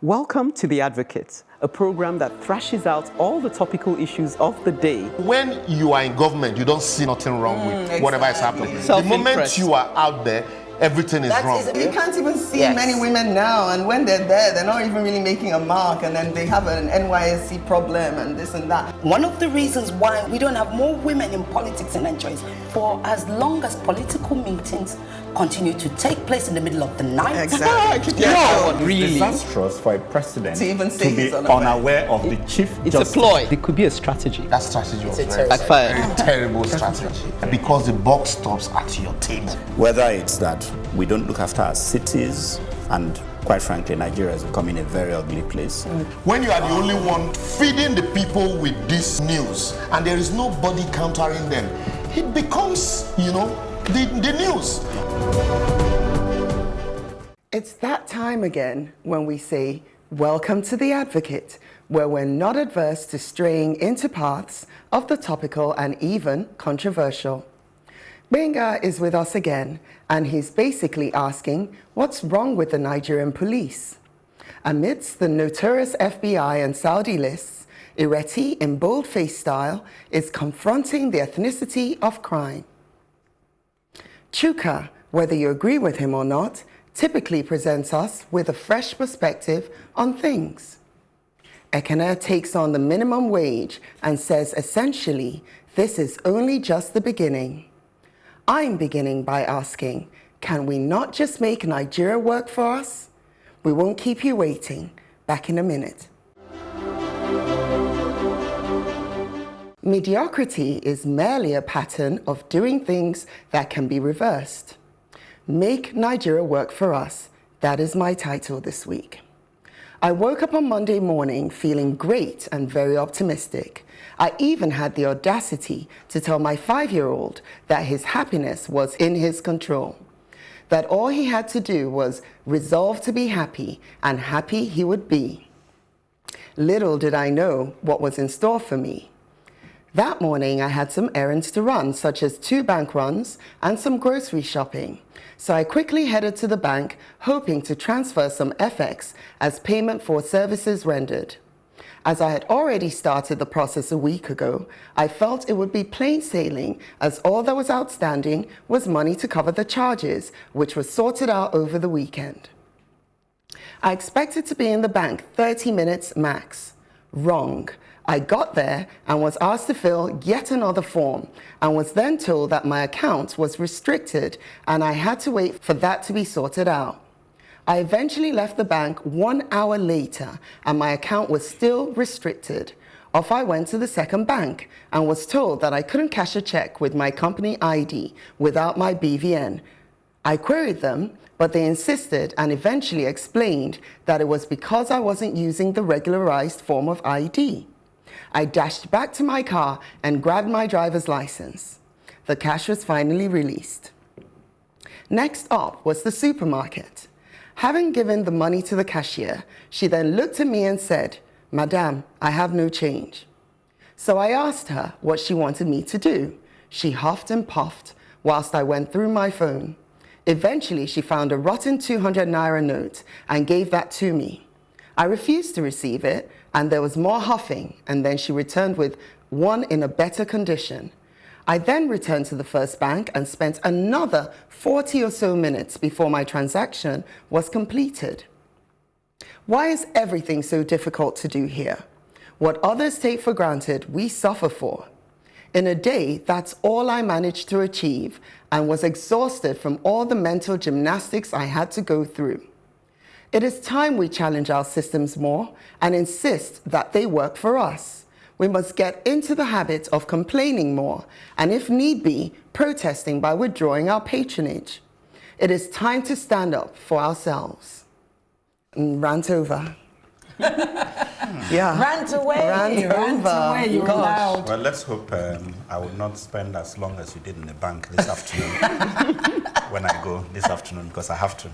Welcome to The Advocate, a program that thrashes out all the topical issues of the day. When you are in government, you don't see nothing wrong with whatever is happening. The moment you are out there, everything is wrong. You can't even see many women now, and when they're there, they're not even really making a mark, and then they have an NYSC problem and this and that. One of the reasons why we don't have more women in politics in Nigeria is for as long as political meetings continue to take place in the middle of the night. Exactly. No, really. Disastrous for a president To even say be he's unaware. unaware of the chief It's justice. a ploy. It could be a strategy. That strategy was very backfired. terrible strategy. Because the buck stops at your table. Whether it's that we don't look after our cities, and quite frankly, Nigeria is becoming a very ugly place. When you are the only one feeding the people with this news, and there is nobody countering them, it becomes, the news. It's that time again when we say, welcome to The Advocate, where we're not adverse to straying into paths of the topical and even controversial. GBENGA is with us again, and he's basically asking, what's wrong with the Nigerian police? Amidst the notorious FBI and Saudi lists, IRETI in boldface style is confronting the ethnicity of crime. CHUKA, whether you agree with him or not, typically presents us with a fresh perspective on things. EKENE takes on the minimum wage and says essentially, this is only just the beginning. I'm beginning by asking, can we not just make Nigeria work for us? We won't keep you waiting. Back in a minute. Mediocrity is merely a pattern of doing things that can be reversed. Make Nigeria work for us. That is my title this week. I woke up on Monday morning feeling great and very optimistic. I even had the audacity to tell my 5-year-old that his happiness was in his control, that all he had to do was resolve to be happy, and happy he would be. Little did I know what was in store for me. That morning, I had some errands to run, such as 2 bank runs and some grocery shopping. So I quickly headed to the bank, hoping to transfer some FX as payment for services rendered. As I had already started the process a week ago, I felt it would be plain sailing, as all that was outstanding was money to cover the charges, which was sorted out over the weekend. I expected to be in the bank 30 minutes max. Wrong. I got there and was asked to fill yet another form, and was then told that my account was restricted and I had to wait for that to be sorted out. I eventually left the bank 1 hour later and my account was still restricted. Off I went to the second bank and was told that I couldn't cash a check with my company ID without my BVN. I queried them, but they insisted and eventually explained that it was because I wasn't using the regularized form of ID. I dashed back to my car and grabbed my driver's license. The cash was finally released. Next up was the supermarket. Having given the money to the cashier, she then looked at me and said, "Madame, I have no change." So I asked her what she wanted me to do. She huffed and puffed whilst I went through my phone. Eventually, she found a rotten 200 naira note and gave that to me. I refused to receive it, and there was more huffing, and then she returned with one in a better condition. I then returned to the first bank and spent another 40 or so minutes before my transaction was completed. Why is everything so difficult to do here? What others take for granted, we suffer for. In a day, that's all I managed to achieve, and was exhausted from all the mental gymnastics I had to go through. It is time we challenge our systems more and insist that they work for us. We must get into the habit of complaining more, and if need be, protesting by withdrawing our patronage. It is time to stand up for ourselves. Rant over. Yeah. Rant away. Rant over. You're allowed. Well, let's hope I will not spend as long as you did in the bank this afternoon when I go this afternoon, because I have to.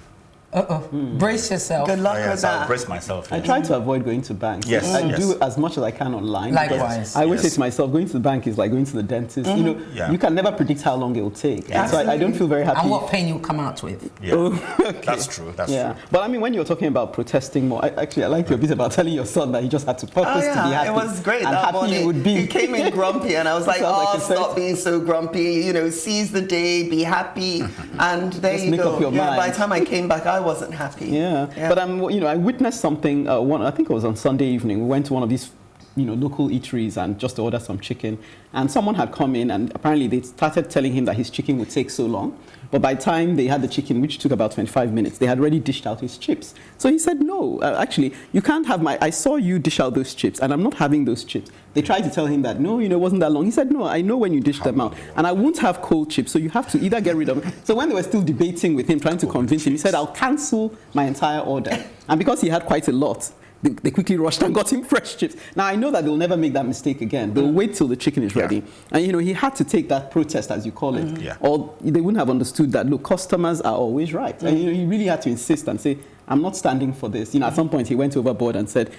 Brace yourself. Good luck Yes, with I'll that. brace myself. I try to avoid going to banks. Yes, I yes. do as much as I can online. Likewise. I always say to myself, going to the bank is like going to the dentist. You know, Yeah. you can never predict how long it will take. Yeah. So I don't feel very happy. And what pain you come out with. Yeah. Okay. That's true. That's Yeah, true. but I mean, when you're talking about protesting more, I like your bit about telling your son that he just had to purpose to be happy. It was great and that happy morning. he would be. He came in grumpy, and I was like, Sounds like "Oh, a stop sense- being so grumpy. You know, seize the day, be happy." And there Just you make go. up your By mind. the time I came back, I wasn't happy. Yeah. But I witnessed something. I think it was on Sunday evening. We went to one of these, local eateries and just to order some chicken. And someone had come in, and apparently they started telling him that his chicken would take so long. But by the time they had the chicken, which took about 25 minutes, they had already dished out his chips. So he said, "No, actually, you can't have I saw you dish out those chips, and I'm not having those chips." They tried to tell him that, "No, it wasn't that long." He said, "No, I know when you dish them out, and I won't have cold chips, so you have to either get rid of them." So when they were still debating with him, trying to convince him, he said, "I'll cancel my entire order." And because he had quite a lot, they quickly rushed and got him fresh chips. Now, I know that they'll never make that mistake again. They'll wait till the chicken is ready. And, he had to take that protest, as you call it. Yeah. Or they wouldn't have understood that, look, customers are always right. And, he really had to insist and say, "I'm not standing for this." At some point, he went overboard and said,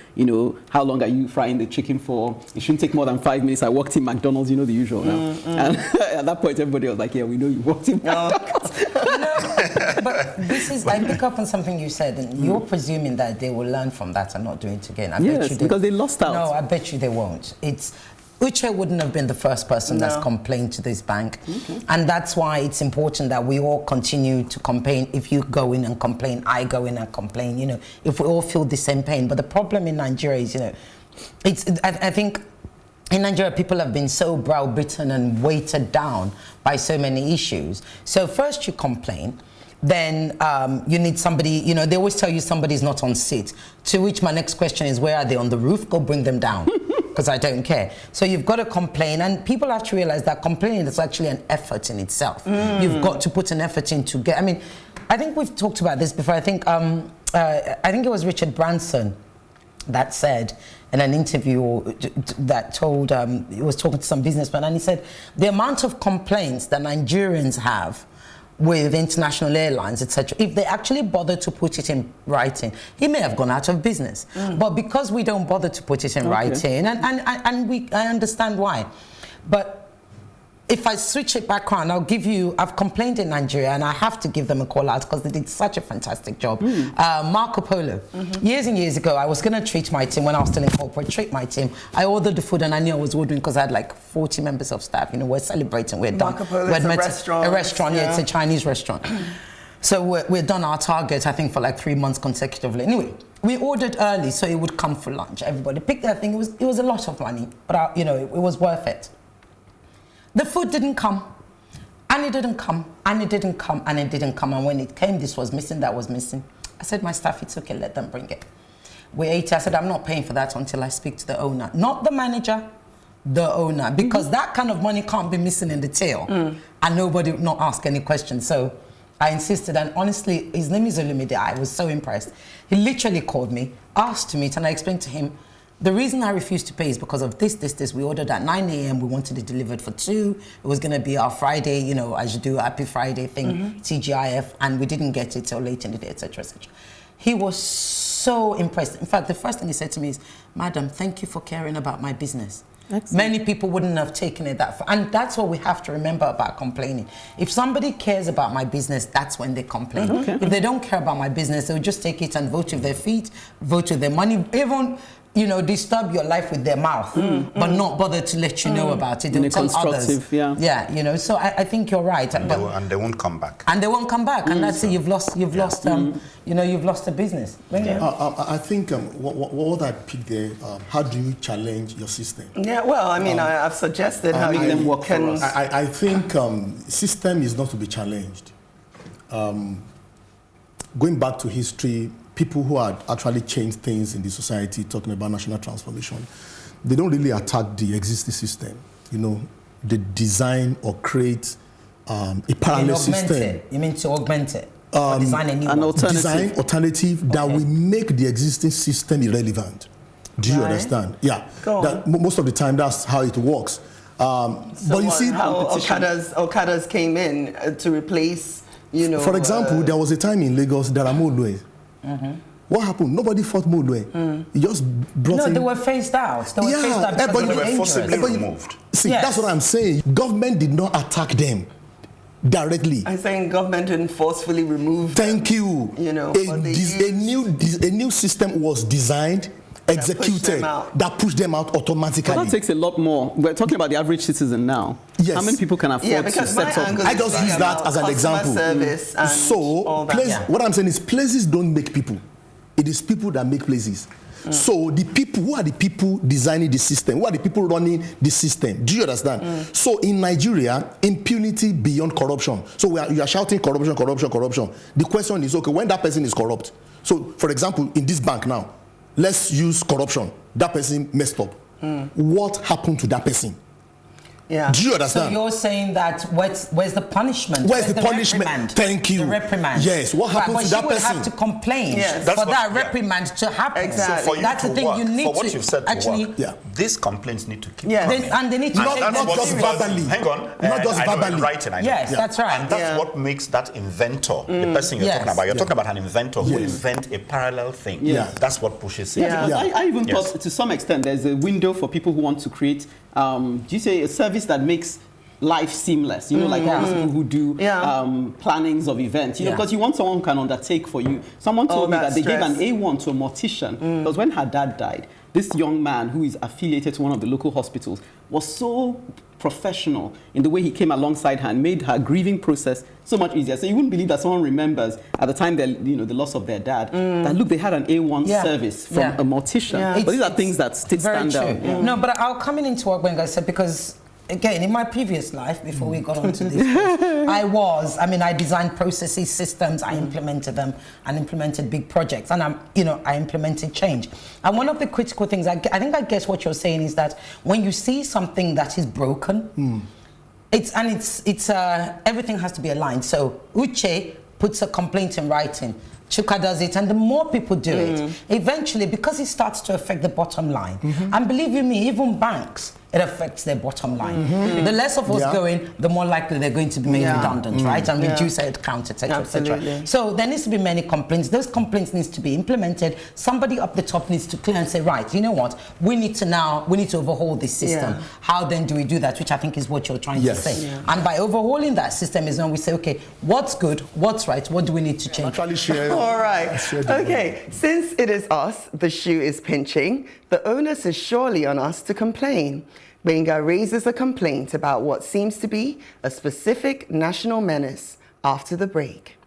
"How long are you frying the chicken for? It shouldn't take more than 5 minutes. I worked in McDonald's, the usual." And at that point, everybody was like, "Yeah, we know you worked in McDonald's." But this is, I pick up on something you said, and you're presuming that they will learn from that and not do it again. I bet Yes, you they, because they lost out. No, I bet you they won't. Uche wouldn't have been the first person that's complained to this bank. And that's why it's important that we all continue to complain. If you go in and complain, I go in and complain, if we all feel the same pain. But the problem in Nigeria is, I think in Nigeria, people have been so browbeaten and weighted down by so many issues. So first you complain, then you need somebody, they always tell you somebody's not on seat. To which my next question is, where are they? On the roof? Go bring them down. Because I don't care. So you've got to complain, and people have to realize that complaining is actually an effort in itself. You've got to put an effort in to get. I think we've talked about this before. I think it was Richard Branson that said in an interview that told he was talking to some businessman, and he said the amount of complaints that Nigerians have with international airlines, etc., if they actually bother to put it in writing, he may have gone out of business. But because we don't bother to put it in writing, and I understand why. But if I switch it back around, I've complained in Nigeria, and I have to give them a call out because they did such a fantastic job. Marco Polo. Years and years ago, I was going to treat my team when I was still in corporate, treat my team. I ordered the food, and I knew I was ordering because I had like 40 members of staff. We're celebrating, we're done. Marco Polo is a restaurant. A restaurant, yeah, it's a Chinese restaurant. So we're done our target, I think, for like 3 months consecutively. Anyway, we ordered early, so it would come for lunch. Everybody picked their thing. It was a lot of money, but it was worth it. The food didn't come, and it didn't come, and it didn't come, and it didn't come. And when it came, this was missing, that was missing. I said, my staff, it's okay, let them bring it. We ate it. I said, I'm not paying for that until I speak to the owner. Not the manager, the owner. Because that kind of money can't be missing in the tail. And nobody would not ask any questions. So I insisted, and honestly, his name is Olumide. I was so impressed. He literally called me, asked to meet, and I explained to him, the reason I refused to pay is because of this. We ordered at 9 a.m. We wanted it delivered for 2. It was going to be our Friday, as you do, Happy Friday thing, TGIF, and we didn't get it till late in the day, etc., etc. He was so impressed. In fact, the first thing he said to me is, "Madam, thank you for caring about my business." Excellent. Many people wouldn't have taken it that far. And that's what we have to remember about complaining. If somebody cares about my business, that's when they complain. If they don't care about my business, they'll just take it and vote with their feet, vote with their money, even disturb your life with their mouth, but not bother to let you know about it. They'll tell others. So I think you're right. And they won't come back. And they won't come back, and that's it. You've lost you've lost a business. I think what I picked there, how do you challenge your system? Yeah, well, I've suggested how make them work can. for us. I think system is not to be challenged. Going back to history, people who had actually changed things in the society, talking about national transformation, they don't really attack the existing system. They design or create a parallel system. You mean to augment it? Or design a new one? Design alternative that will make the existing system irrelevant. Do you understand? Yeah. Most of the time, that's how it works. But you see how Okadas came in to replace you know. For example, there was a time in Lagos, there are Molue. What happened? Nobody fought Molue. He just brought in... No, they were phased out. They were phased out because They they were forcibly removed. See, Yes. that's what I'm saying. Government did not attack them directly. I'm saying government didn't forcefully remove Thank you. You know, a new system was designed, executed, that pushed them out automatically. But that takes a lot more. We're talking about the average citizen now. Yes. How many people can afford to set up? I just use that as an example. Service and so, all that. what I'm saying is places don't make people. It is people that make places. So the people, who are the people designing the system? Who are the people running the system? Do you understand? So in Nigeria, impunity beyond corruption. So you are shouting corruption, corruption, corruption. The question is, okay, when that person is corrupt. So for example, in this bank now, let's use corruption. That person messed up. What happened to that person? Yeah. Do you understand? So you're saying that where's the punishment? Where's the punishment? Reprimand? Thank you. The reprimand. Yes. What happened to that person? But she would have to complain for that reprimand to happen. Exactly. So for you That's to the thing. work, You need for what to you've said to actually. work, these complaints need to keep Yeah. coming. And they need to take not them just seriously. verbally. Hang on. Not just I know, verbally. in writing, I know. Yes, that's right. And that's what makes that inventor, the person you're talking about. You're talking about an inventor who will invent a parallel thing. Yeah. That's what pushes it. Yeah, because I even thought to some extent there's a window for people who want to create, do you say a service that makes life seamless, you know, like all these people who do plannings of events, you know, because you want someone who can undertake for you. Someone told me that they gave an A1 to a mortician because when her dad died, this young man who is affiliated to one of the local hospitals was so professional in the way he came alongside her and made her grieving process so much easier. So you wouldn't believe that someone remembers at the time the loss of their dad that look, they had an A1 service from a mortician. But these are things that stand out. No, but I'll come into what Gbenga said because again, in my previous life, before we got onto this, I designed processes, systems, I implemented them and implemented big projects, and I implemented change. And one of the critical things, I guess what you're saying is that when you see something that is broken, everything has to be aligned. So Uche puts a complaint in writing. CHUKA does it, and the more people do it, eventually, because it starts to affect the bottom line, and believe you me, even banks, it affects their bottom line. The less of us going, the more likely they're going to be made redundant, right? And reduce head count, etc., etc. So there needs to be many complaints. Those complaints needs to be implemented. Somebody up the top needs to clear and say, right, you know what? We need to overhaul this system. How then do we do that? Which I think is what you're trying to say. And by overhauling that system is when we say, okay, what's good, what's right, what do we need to change? Actually share. All right. Okay. Since it is us, the shoe is pinching. The onus is surely on us to complain. Gbenga raises a complaint about what seems to be a specific national menace after the break.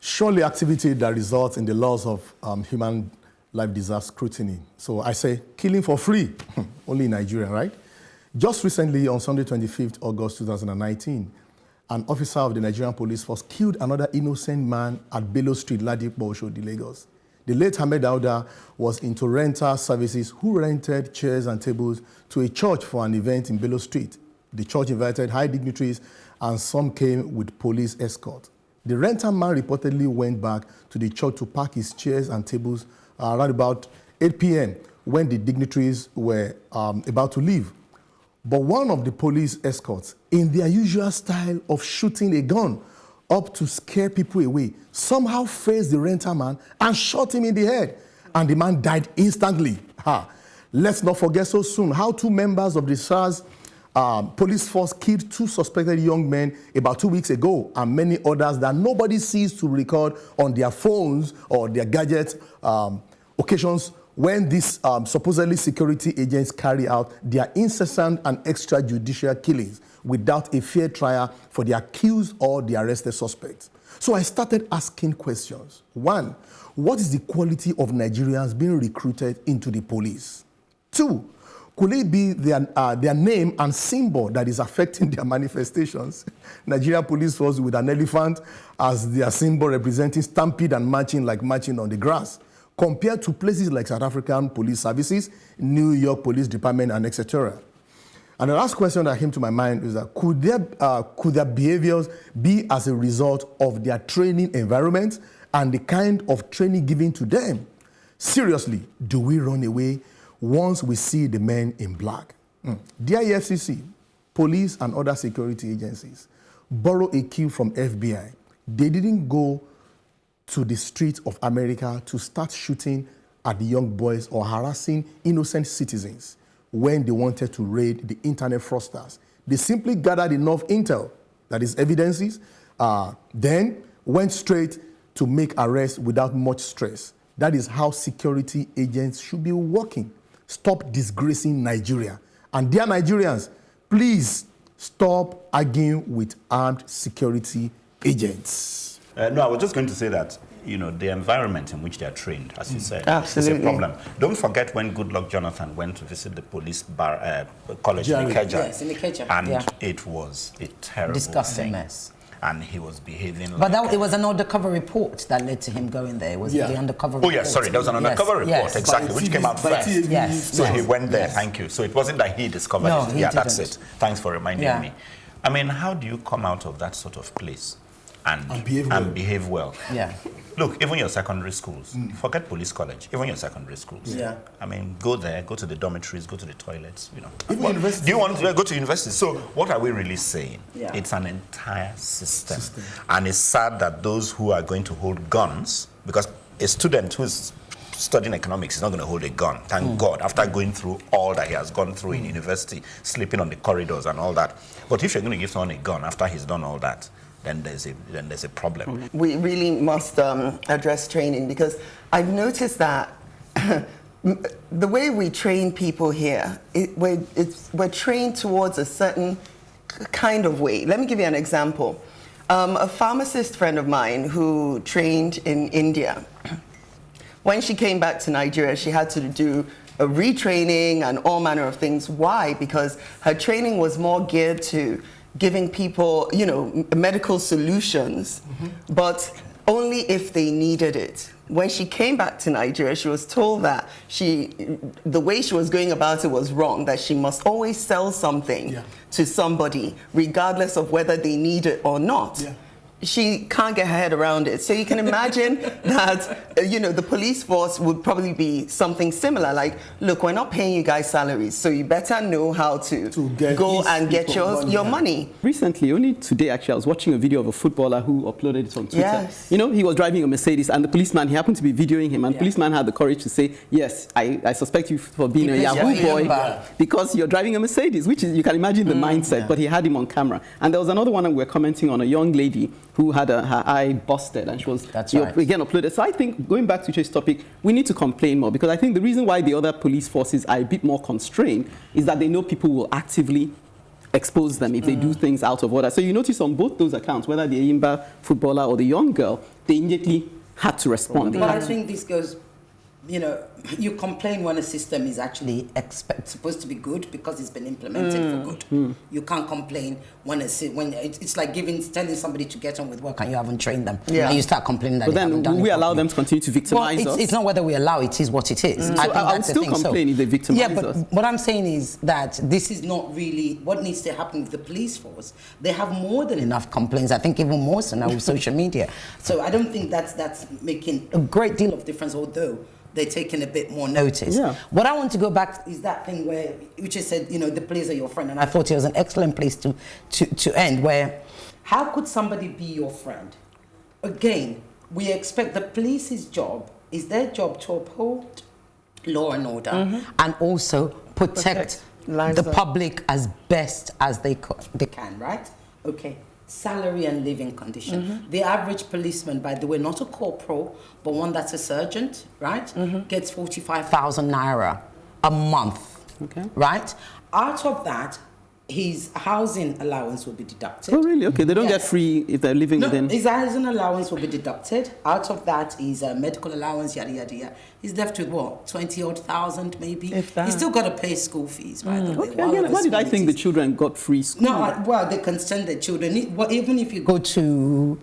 Surely activity that results in the loss of human life deserves scrutiny. So I say killing for free, only in Nigeria, right? Just recently, on Sunday, 25th August 2019, an officer of the Nigerian Police Force killed another innocent man at Bello Street, Ladipo, Oshodi, Lagos. The late Ahmed Dauda was into rental services who rented chairs and tables to a church for an event in Bello Street. The church invited high dignitaries and some came with police escort. The rental man reportedly went back to the church to park his chairs and tables around about 8 p.m. when the dignitaries were about to leave. But one of the police escorts, in their usual style of shooting a gun up to scare people away, somehow faced the renter man and shot him in the head. And the man died instantly. Let's not forget so soon how two members of the SARS police force killed two suspected young men about 2 weeks ago, and many others that nobody sees to record on their phones or their gadgets occasions when these supposedly security agents carry out their incessant and extrajudicial killings without a fair trial for the accused or the arrested suspects. So I started asking questions. One, what is the quality of Nigerians being recruited into the police? Two, could it be their name and symbol that is affecting their manifestations? Nigerian Police Force with an elephant as their symbol representing stampede and marching like marching on the grass, compared to places like South African Police Services, New York Police Department, and etc. And the last question that came to my mind is that could their behaviors be as a result of their training environment and the kind of training given to them? Seriously, do we run away once we see the men in black? Dear EFCC, police and other security agencies borrow a cue from FBI. They didn't go to the streets of America to start shooting at the young boys or harassing innocent citizens when they wanted to raid the internet fraudsters. They simply gathered enough intel, that is evidences, then went straight to make arrests without much stress. That is how security agents should be working. Stop disgracing Nigeria. And dear Nigerians, please stop arguing with armed security agents. No, I was just going to say that, you know, the environment in which they are trained, as you said, Absolutely. is a problem. Don't forget when Goodluck Jonathan went to visit the police college in Ikeja. Yes, in Ikeja. And it was a terrible Disgusting thing. mess. And he was behaving But like... it was an undercover report that led to him going there. It was the undercover report. Oh, yes, sorry, there was an undercover report, yes. exactly, which came out first. Yes. So he went there, thank you. So it wasn't that he discovered No, it. he Yeah, that's didn't. it. Thanks for reminding me. I mean, how do you come out of that sort of place and behave well? Yeah. Look, even your secondary schools, forget police college, even your secondary schools. Yeah. I mean, go there, go to the dormitories, go to the toilets, you know. Even university. Do you want to go to university? So what are we really saying? Yeah. It's an entire system. And it's sad that those who are going to hold guns, because a student who's studying economics is not going to hold a gun, thank God, after going through all that he has gone through in university, sleeping on the corridors and all that. But if you're going to give someone a gun after he's done all that, then there's a problem. We really must address training, because I've noticed that the way we train people here, we're trained towards a certain kind of way. Let me give you an example. A pharmacist friend of mine who trained in India, when she came back to Nigeria, she had to do a retraining and all manner of things. Why? Because her training was more geared to giving people, you know, medical solutions, but only if they needed it. When she came back to Nigeria, she was told that the way she was going about it was wrong, that she must always sell something to somebody, regardless of whether they need it or not. She can't get her head around it. So you can imagine that, you know, the police force would probably be something similar. Like, look, we're not paying you guys salaries, so you better know how to go and get your money. Recently, only today actually, I was watching a video of a footballer who uploaded it on Twitter. Yes. You know, he was driving a Mercedes and the policeman, he happened to be videoing him, and the policeman had the courage to say, yes, I suspect you for being a Yahoo boy because you're driving a Mercedes, which is, you can imagine the mindset, but he had him on camera. And there was another one that we were commenting on, a young lady who had her eye busted, and she was again uploaded. So I think, going back to Uche's topic, we need to complain more, because I think the reason why the other police forces are a bit more constrained is that they know people will actively expose them if they do things out of order. So you notice on both those accounts, whether the Ayimba footballer or the young girl, they immediately had to respond. But I think this goes, you know, you complain when a system is actually supposed to be good because it's been implemented for good. You can't complain when it's like telling somebody to get on with work and you haven't trained them. And you start complaining that but they then haven't done we it allow properly. them to continue to victimize us. It's not whether we allow it, is what it is. So I would still complain if they victimize us. What I'm saying is that this is not really what needs to happen with the police force. They have more than enough complaints, I think even more so now with social media. So I don't think that's making a great deal of difference, although they're taking a bit more notice. What I want to go back is that thing where Uche said, you know, the police are your friend, and I thought it was an excellent place to end, where how could somebody be your friend? Again, we expect the police's job, is their job to uphold law and order and also protect the public as best as they can, right? Okay. Salary and living condition. The average policeman, by the way, not a corporal, but one that's a sergeant, right, gets 45,000 naira a month, right? Out of that, his housing allowance will be deducted. Oh, really? Okay, they don't get free if they're living within... His housing allowance will be deducted. Out of that, his medical allowance, yada, yada, yada. He's left with what, 20-odd thousand maybe? He's still got to pay school fees, by the way. Okay, why did I think the children got free school? No, well, they can send their children. Even if you go to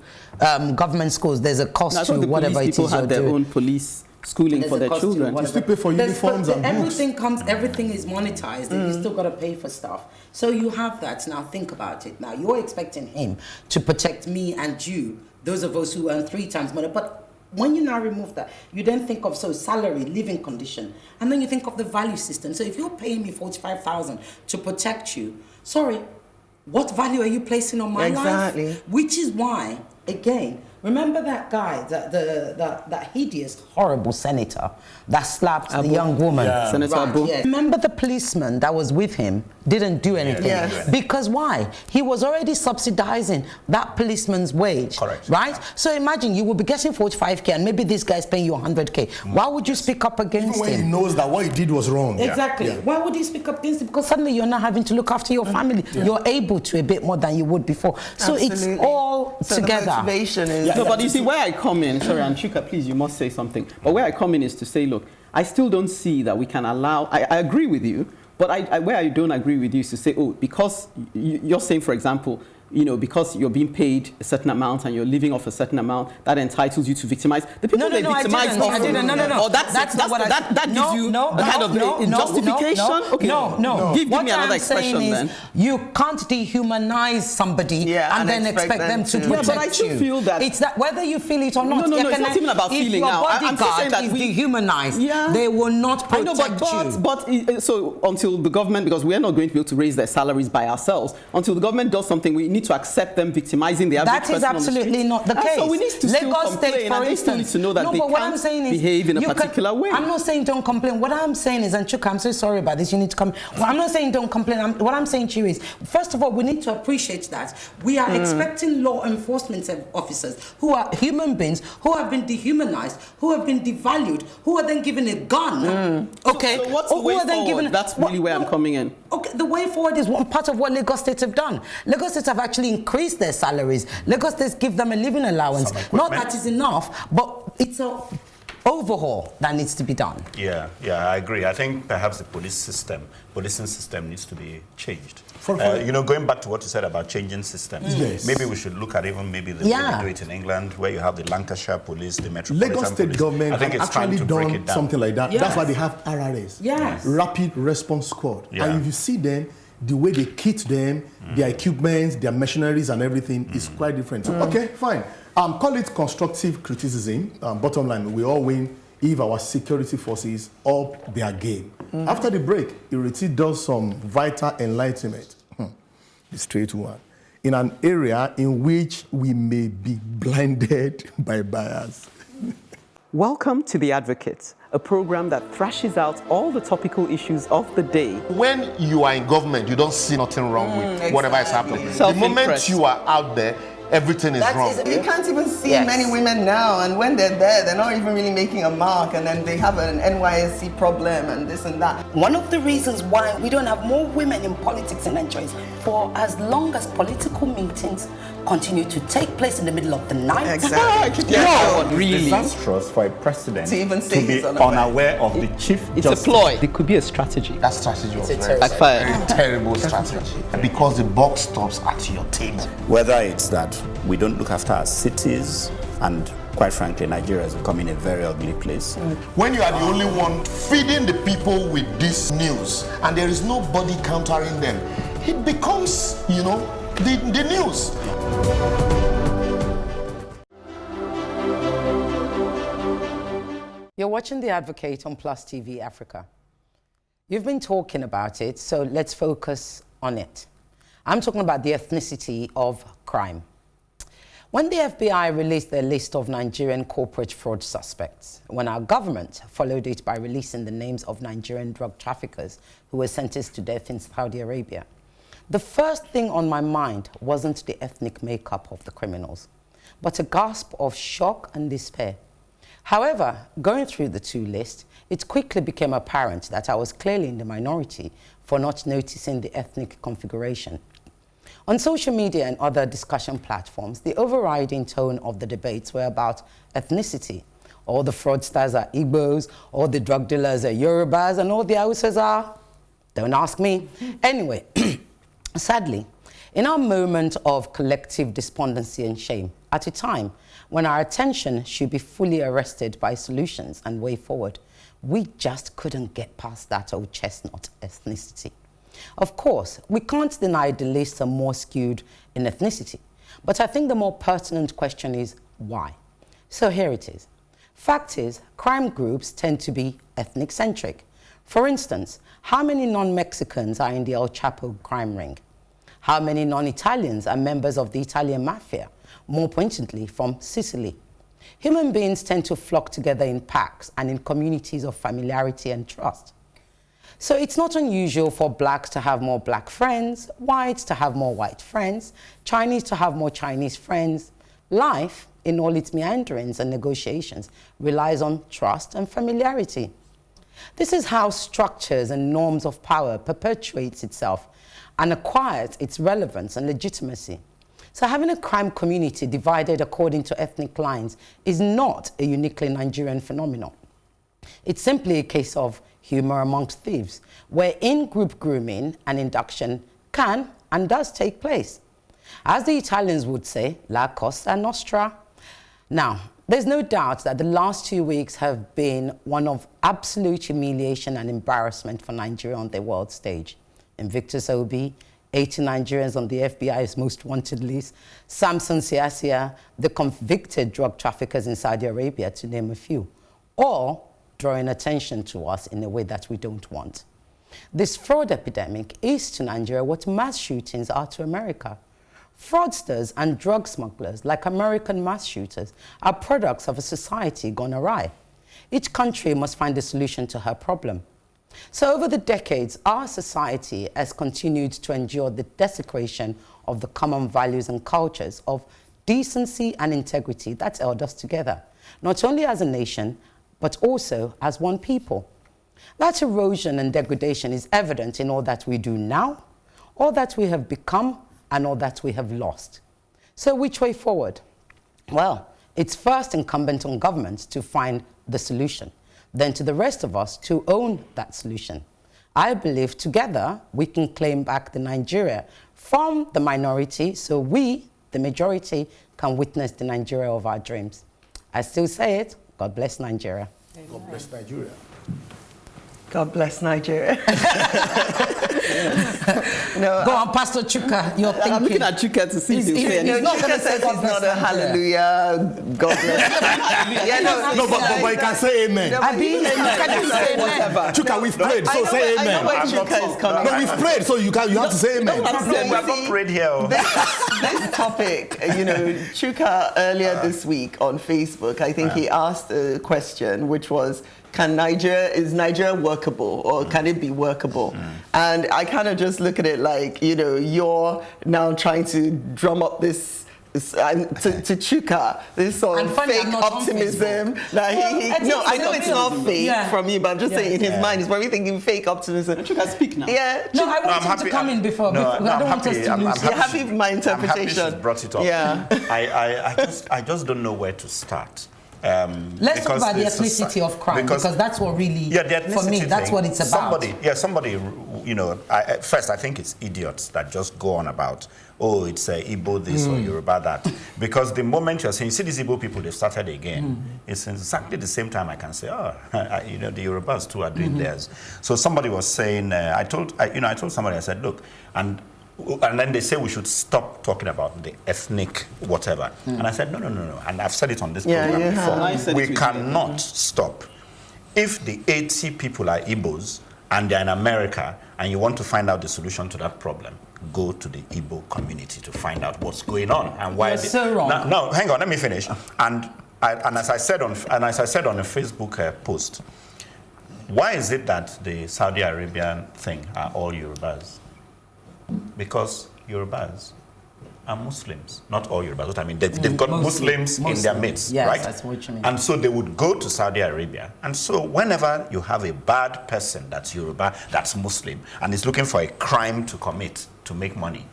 government schools, there's a cost to whatever it is people had their doing. own police schooling for their children. You still pay for uniforms and books. Everything is monetized, and you still got to pay for stuff. So you have that. Now think about it. Now you're expecting him to protect me and you, those of us who earn 3 times more. But when you now remove that, you then think of salary, living condition, and then you think of the value system. So if you're paying me 45,000 to protect you, sorry, what value are you placing on my life? Which is why, again, remember that guy, that hideous, horrible senator that slapped the young woman? Yeah. Senator Abu. Yes. Remember the policeman that was with him didn't do anything? Yes. Because why? He was already subsidizing that policeman's wage. Correct. Right? So imagine you will be getting 45K and maybe this guy's paying you 100K. Why would you speak up against Even when him? he knows that what he did was wrong. Exactly. Yeah. Why would you speak up against it? Because suddenly you're not having to look after your family. You're able to a bit more than you would before. So it's all together. The motivation is... No, but you see, where I come in, sorry, and CHUKA, please, you must say something. But where I come in is to say, look, I still don't see that we can allow, I agree with you, but where I don't agree with you is to say, oh, because you're saying, for example, because you're being paid a certain amount and you're living off a certain amount, that entitles you to victimize. The people they victimize I didn't. No. Oh, that gives you the kind of justification? Give me another expression then. You can't dehumanize somebody and then expect them to protect you. Yeah, but I still feel that. It's that whether you feel it or not. No, it's not even about feeling now. I'm just saying that if is dehumanized, they will not protect you. But so until the government, because we are not going to be able to raise their salaries by ourselves, until the government does something, we need to accept them victimizing the average person. That is absolutely not the case. So we need to still complain, and they still need to know that they can't behave in a particular way. I'm not saying don't complain. What I'm saying is, and CHUKA, I'm so sorry about this, you need to come. Well, I'm not saying don't complain. What I'm saying to you is, first of all, we need to appreciate that we are expecting law enforcement officers who are human beings, who have been dehumanized, who have been devalued, who are then given a gun. Okay. So what's the way forward? That's really where I'm coming in. Okay, the way forward is one part of what Lagos State have done. Lagos State have actually increased their salaries. Lagos State give them a living allowance. Not that is enough, but it's a overhaul that needs to be done. Yeah, I agree. I think perhaps the policing system needs to be changed. Going back to what you said about changing systems, maybe we should look at even maybe the way they do it in England, where you have the Lancashire police, the Metropolitan Lagos State Police. government I think it's actually time to break it down. something like that. That's why they have RRS, Rapid Response Squad. And if you see them, the way they kit them, their equipment, their machineries and everything is quite different. So, okay, fine. Call it constructive criticism. Bottom line, we all win if our security forces up their game. After the break, IRETI does some vital enlightenment, the straight one, in an area in which we may be blinded by bias. Welcome to The Advocate, a program that thrashes out all the topical issues of the day. When you are in government, you don't see nothing wrong with whatever is happening. The moment you are out there, everything is wrong. You can't even see many women now, and when they're there, they're not even really making a mark, and then they have an NYSC problem and this and that. One of the reasons why we don't have more women in politics in Nigeria is for as long as political meetings continue to take place in the middle of the night. Exactly. Really. Disastrous for a president to even say be unaware of the chief justice. It's a ploy. It could be a strategy. That strategy was very terrible strategy. Because the buck stops at your table. Whether it's that we don't look after our cities, and quite frankly, Nigeria is becoming a very ugly place. When you are the only one feeding the people with this news, and there is nobody countering them, it becomes, the news. You're watching The Advocate on Plus TV Africa. You've been talking about it, so let's focus on it. I'm talking about the ethnicity of crime. When the FBI released their list of Nigerian corporate fraud suspects, when our government followed it by releasing the names of Nigerian drug traffickers who were sentenced to death in Saudi Arabia, the first thing on my mind wasn't the ethnic makeup of the criminals, but a gasp of shock and despair. However, going through the two lists, it quickly became apparent that I was clearly in the minority for not noticing the ethnic configuration. On social media and other discussion platforms, the overriding tone of the debates were about ethnicity. All the fraudsters are Igbos, all the drug dealers are Yorubas, and all the Hausas are... Don't ask me. Anyway, sadly, in our moment of collective despondency and shame, at a time when our attention should be fully arrested by solutions and way forward, we just couldn't get past that old chestnut ethnicity. Of course, we can't deny the lists are more skewed in ethnicity, but I think the more pertinent question is why? So here it is. Fact is, crime groups tend to be ethnic-centric. For instance, how many non-Mexicans are in the El Chapo crime ring? How many non-Italians are members of the Italian mafia? More pointedly, from Sicily. Human beings tend to flock together in packs and in communities of familiarity and trust. So it's not unusual for blacks to have more black friends, whites to have more white friends, Chinese to have more Chinese friends. Life, in all its meanderings and negotiations, relies on trust and familiarity. This is how structures and norms of power perpetuates itself and acquires its relevance and legitimacy. So having a crime community divided according to ethnic lines is not a uniquely Nigerian phenomenon. It's simply a case of humor amongst thieves, where in-group grooming and induction can and does take place. As the Italians would say, la cosa nostra. Now, there's no doubt that the last 2 weeks have been one of absolute humiliation and embarrassment for Nigeria on the world stage. Invictus Obi, 80 Nigerians on the FBI's most wanted list, Samson Siasia, the convicted drug traffickers in Saudi Arabia, to name a few, all drawing attention to us in a way that we don't want. This fraud epidemic is to Nigeria what mass shootings are to America. Fraudsters and drug smugglers, like American mass shooters, are products of a society gone awry. Each country must find a solution to her problem. So over the decades, our society has continued to endure the desecration of the common values and cultures of decency and integrity that held us together, not only as a nation, but also as one people. That erosion and degradation is evident in all that we do now, all that we have become, and all that we have lost. So which way forward? Well, it's first incumbent on governments to find the solution, then to the rest of us to own that solution. I believe together we can claim back the Nigeria from the minority so we, the majority, can witness the Nigeria of our dreams. I still say it, God bless Nigeria. God bless Nigeria. God bless Nigeria. No, Go on, Pastor Chuka, you're thinking. I'm looking at Chuka to see if he'll say anything. No, Chuka says it's not a hallelujah, God bless. Yeah, No, but you can say amen. Chuka, we've prayed, so say amen. I know where Chuka is coming. No, we've prayed, so you have to say amen. We have not prayed here. This topic, Chuka earlier this week on Facebook, I think he asked a question, which was, is Nigeria workable, or can it be workable? And I kind of just look at it like, you're now trying to drum up this to Chuka, this sort of fake optimism. I know it's not fake from you, but I'm just saying in his mind, he's probably thinking fake optimism. Chuka, speak now. Yeah. No, I want him to come in before. I don't want us to lose. You're happy with my interpretation. I'm happy she's brought it up. Yeah. I just don't know where to start. Let's talk about the ethnicity of crime, because that's what really, for me, that's what it's about. Somebody, first I think it's idiots that just go on about, oh, it's Igbo this or Yoruba that. Because the moment you're saying, see these Igbo people, they've started again, it's exactly the same time I can say, the Yorubas too are doing theirs. So somebody was saying, I told somebody, I said, look, and then they say we should stop talking about the ethnic whatever. And I said, no. And I've said it on this program before. We cannot stop. If the 80 people are Igbos and they're in America and you want to find out the solution to that problem, go to the Igbo community to find out what's going on and why. You're so wrong. No, hang on, let me finish. And as I said on a Facebook post, why is it that the Saudi Arabian thing are all Yorubas? Because Yorubas are Muslims. Not all Yorubas, what I mean, they've got Muslims in their midst, yes, right? That's what you mean. And so they would go to Saudi Arabia. And so whenever you have a bad person that's Yoruba, that's Muslim, and is looking for a crime to commit to make money,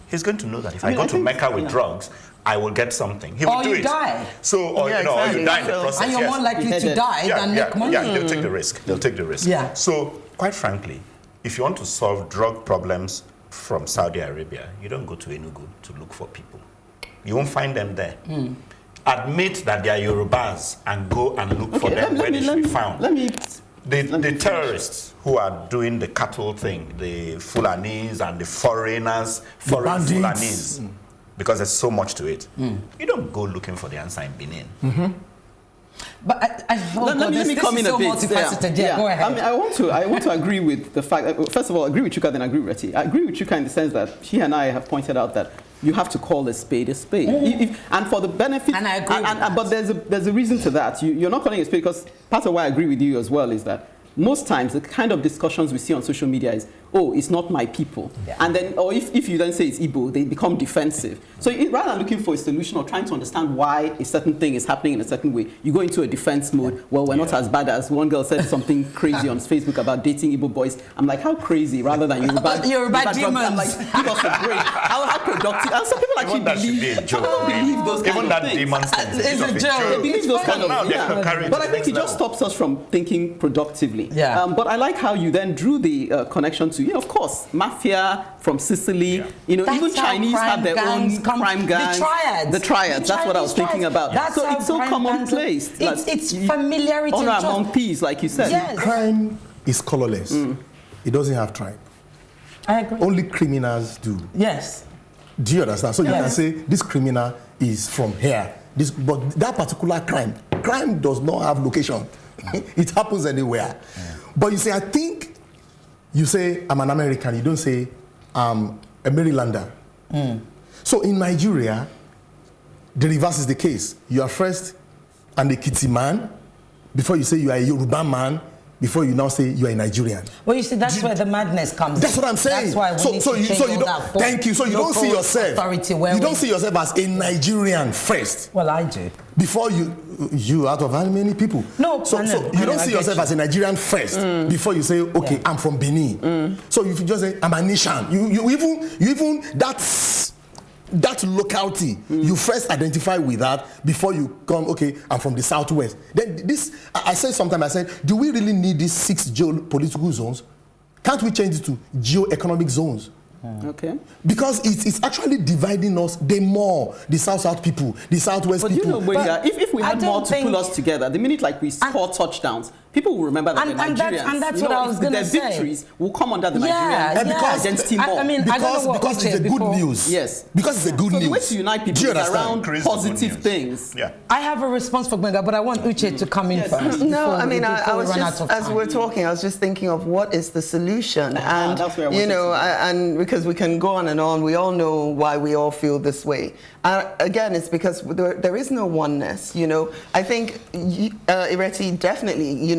he's going to know that if I go to Mecca with drugs, I will get something. He will do it. Or you die. So, or you die in the process. And you're more likely to die than make money. Yeah, they'll take the risk. They'll take the risk. Yeah. So, quite frankly, if you want to solve drug problems from Saudi Arabia, you don't go to Enugu to look for people. You won't find them there. Admit that they are Yorubas and go and look for them where they should be found. The terrorists who are doing the cattle thing, the Fulanis and the foreigners, foreign Fulanis, because there's so much to it. You don't go looking for the answer in Benin. But let me come in a bit. Multifaceted. Yeah, go ahead. I mean, I want to agree with the fact that, first of all, I agree with CHUKA, then I agree with IRETI. I agree with CHUKA in the sense that she and I have pointed out that you have to call a spade a spade. And for the benefit, and I agree with that. But there's a reason to that. You're not calling it a spade because part of why I agree with you as well is that most times the kind of discussions we see on social media is, oh, it's not my people. Yeah. And then, or if you then say it's Igbo, they become defensive. So rather than looking for a solution or trying to understand why a certain thing is happening in a certain way, you go into a defense mode. Well, we're not as bad as one girl said something crazy on Facebook about dating Igbo boys. I'm like, how crazy, rather than Yoruba demons. I'm like, give us a break. How productive. And some people actually believe those kind even of that things. demons thing. It's a joke. They believe those kind of things. But I think it just stops us from thinking productively. Yeah. But I like how you then drew the connection to, of course, mafia from Sicily. That's even Chinese have their own crime gangs. The triads. That's what I was thinking about. So it's so commonplace. It's familiarity. Honor among peace, like you said. Yes. Crime is colorless. It doesn't have tribe. I agree. Only criminals do. Yes. Do you understand? So you can say this criminal is from here. But that particular crime does not have location. It happens anywhere. Yeah. But you say, I think you say, I'm an American. You don't say, I'm a Marylander. So in Nigeria, the reverse is the case. You are first an Ekiti man before you say you are a Yoruba man, before you now say you are a Nigerian. Well, you see, that's where the madness comes. That's what I'm saying. That's why we need to change all that. Thank you. So you don't see yourself. You don't see yourself as a Nigerian first. Well, I do. Before you out of how many people? No. So you don't see yourself as a Nigerian first before you say, okay, I'm from Benin. So if you just say I'm a nation, you even that locality, you first identify with that before you come, okay, I'm from the Southwest. Then I said, do we really need these 6 geopolitical zones? Can't we change it to geo-economic zones? Okay. Because it's actually dividing us the South people, the Southwest people. But if we had more to pull us together, the minute like we score touchdowns, people will remember that they're Nigerians. And that's what I was going to say. Their victories will come under the Nigerian identity more. Because it's a good news. Yes. Because it's a good news. The way to unite people is around positive things. Yeah. I have a response for GBENGA, but I want Uche to come in first. No, I mean, I was just, as we're talking, I was just thinking of what is the solution. And, and because we can go on and on, we all know why we all feel this way. Again, it's because there is no oneness, I think IRETI definitely,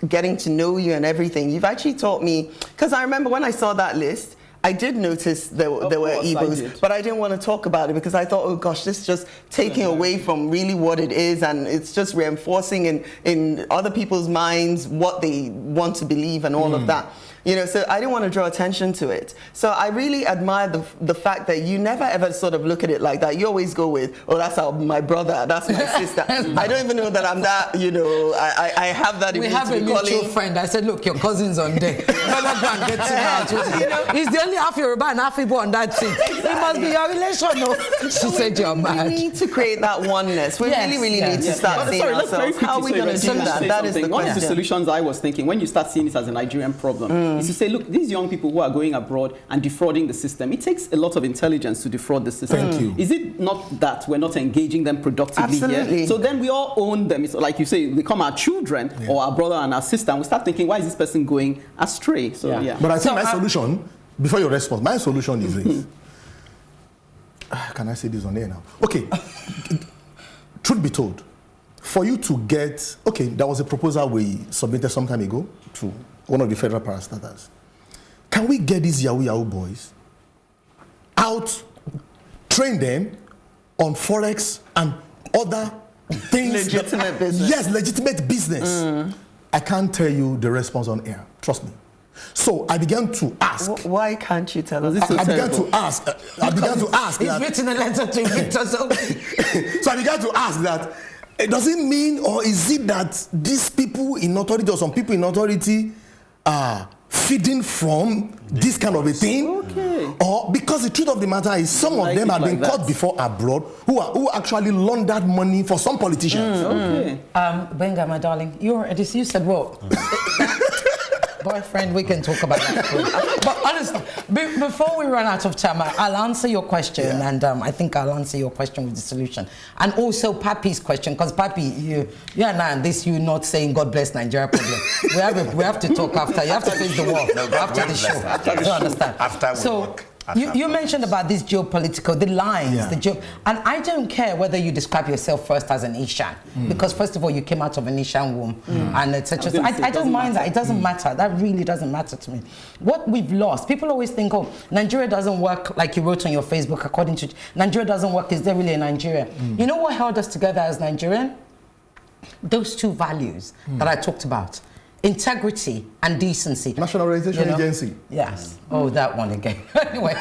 getting to know you and everything. You've actually taught me, because I remember when I saw that list, I did notice there were Igbos, but I didn't want to talk about it because I thought, oh gosh, this is just taking away from really what it is, and it's just reinforcing in other people's minds what they want to believe and all of that. So I didn't want to draw attention to it. So I really admire the fact that you never ever sort of look at it like that. You always go with, oh, that's my brother, that's my sister. I don't even know that I'm that, I have that. We have a mutual friend. I said, look, your cousin's on there. He's the only half Yoruba and half Igbo on that seat. It must be your relation. No? She said you're mad. We need to create that oneness. We really need to start seeing ourselves. How are we going to do that? That is the question. One of the solutions I was thinking, when you start seeing it as a Nigerian problem, is to say, look, these young people who are going abroad and defrauding the system, it takes a lot of intelligence to defraud the system. Thank you. Is it not that we're not engaging them productively here? So then we all own them. It's like you say, they become our children or our brother and our sister, and we start thinking, why is this person going astray? So But I think my solution, before your response, my solution is this. Can I say this on air now? Okay. Truth be told, for you to get, there was a proposal we submitted some time ago to one of the federal parastatals. Can we get these Yahoo boys out, train them on Forex and other things? Legitimate business. Yes, legitimate business. I can't tell you the response on air. Trust me. So I began to ask. Why can't you tell us? I began to ask. He's written a letter to Victor. So I began to ask that. Does it mean, or is it that these people in authority or some people in authority are feeding from this kind of a thing? Or because the truth of the matter is some of them have been caught before abroad who actually laundered money for some politicians. GBENGA, my darling, you said what? boyfriend, we can talk about that. But honestly, before we run out of time, I'll answer your question, and I think I'll answer your question with the solution. And also Papi's question, because Papi, you and I, and this, you not saying God bless Nigeria problem. we have to talk after. You have to face the wall after the show. You understand? After we work. You mentioned about this geopolitical, the lines, and I don't care whether you describe yourself first as an Asian, because first of all, you came out of an Asian womb, and etc. So I don't mind that. It doesn't matter. That really doesn't matter to me. What we've lost, people always think, oh, Nigeria doesn't work, like you wrote on your Facebook, according to Nigeria doesn't work. Is there really a Nigeria? You know what held us together as Nigerian? Those two values that I talked about. Integrity and decency. National Orientation Agency. Yes. Oh, that one again. Anyway.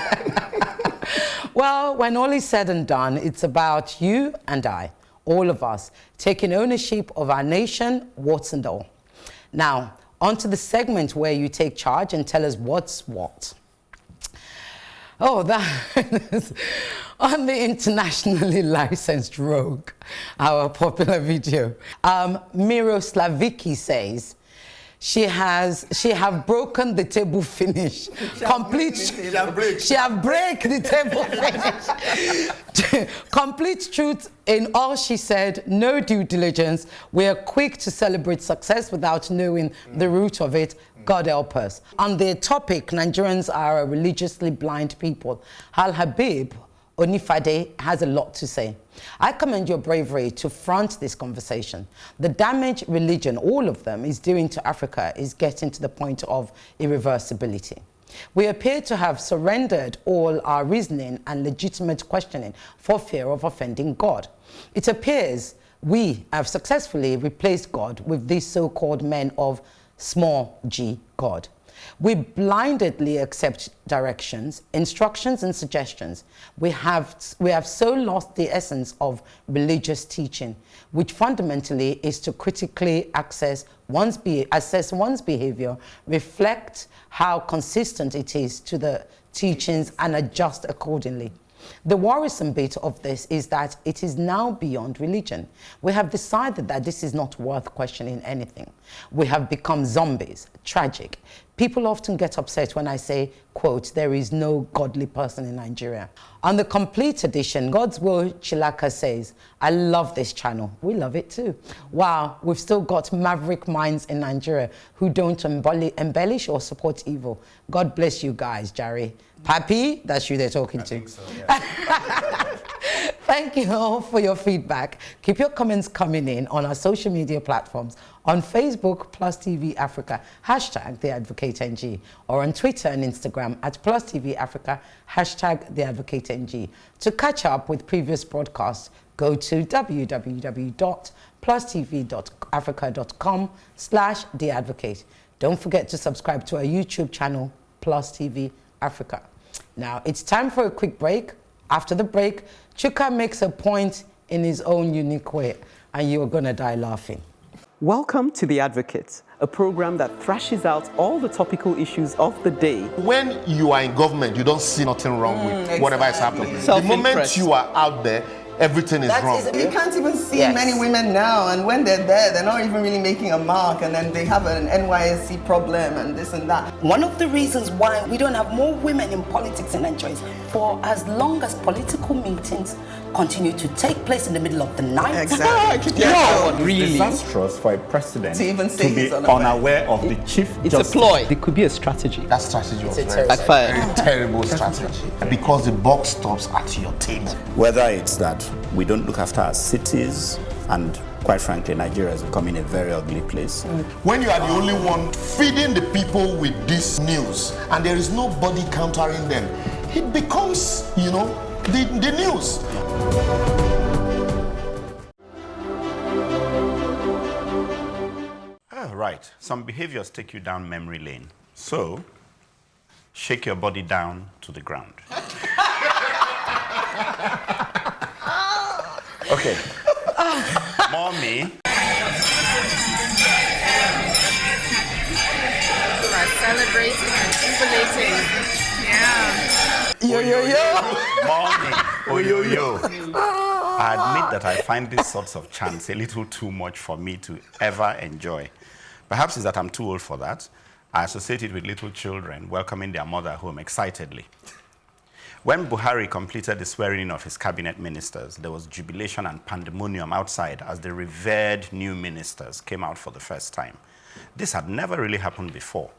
Well, when all is said and done, it's about you and I, all of us, taking ownership of our nation, warts and all. Now, on to the segment where you take charge and tell us what's what. Oh, that is on the internationally licensed rogue, our popular video. Miroslaviki says, she have broken the table finish. She have break the table finish. Complete truth in all she said, no due diligence. We are quick to celebrate success without knowing the root of it. God help us. On the topic, Nigerians are a religiously blind people. Al-Habib Onifade has a lot to say. I commend your bravery to front this conversation. The damage religion, all of them, is doing to Africa is getting to the point of irreversibility. We appear to have surrendered all our reasoning and legitimate questioning for fear of offending God. It appears we have successfully replaced God with these so-called men of small g God. We blindly accept directions, instructions, and suggestions. We have so lost the essence of religious teaching, which fundamentally is to critically assess one's behavior, reflect how consistent it is to the teachings, and adjust accordingly. The worrisome bit of this is that it is now beyond religion. We have decided that this is not worth questioning anything. We have become zombies, tragic. People often get upset when I say, quote, there is no godly person in Nigeria. On the complete edition, God's Will Chilaka says, I love this channel. We love it too. Wow, we've still got maverick minds in Nigeria who don't embellish or support evil. God bless you guys, Jerry. Papi, that's you they're talking to. Think so, yeah. Thank you all for your feedback. Keep your comments coming in on our social media platforms, on Facebook, Plus TV Africa, hashtag #TheAdvocateNG, or on Twitter and Instagram at Plus TV Africa, hashtag #TheAdvocateNG. To catch up with previous broadcasts, go to www.plustv.africa.com/theadvocate. Don't forget to subscribe to our YouTube channel, Plus TV Africa. Now, it's time for a quick break. After the break, CHUKA makes a point in his own unique way, and you're going to die laughing. Welcome to The Advocate, a program that thrashes out all the topical issues of the day. When you are in government, you don't see nothing wrong with whatever is happening. The moment you are out there, everything is wrong. You can't even see many women now, and when they're there, they're not even really making a mark, and then they have an NYSC problem and this and that. One of the reasons why we don't have more women in politics in Nigeria is for as long as political meetings continue to take place in the middle of the night. Exactly. Really disastrous for a president to even say to be he's unaware. unaware of the chief It's justice. a ploy. It could be a strategy. That strategy was very backfired. terrible strategy. Because the buck stops at your table. Whether it's that we don't look after our cities, and quite frankly, Nigeria is becoming a very ugly place. When you are the only one feeding the people with this news, and there is nobody countering them, it becomes, the news. Right. Some behaviors take you down memory lane. So, shake your body down to the ground. Okay. Mommy. Celebrating and jubilating. Yeah. Yo. Mommy. Oyoyo. I admit that I find these sorts of chants a little too much for me to ever enjoy. Perhaps it's that I'm too old for that. I associate it with little children welcoming their mother home excitedly. When Buhari completed the swearing-in of his cabinet ministers, there was jubilation and pandemonium outside as the revered new ministers came out for the first time. This had never really happened before.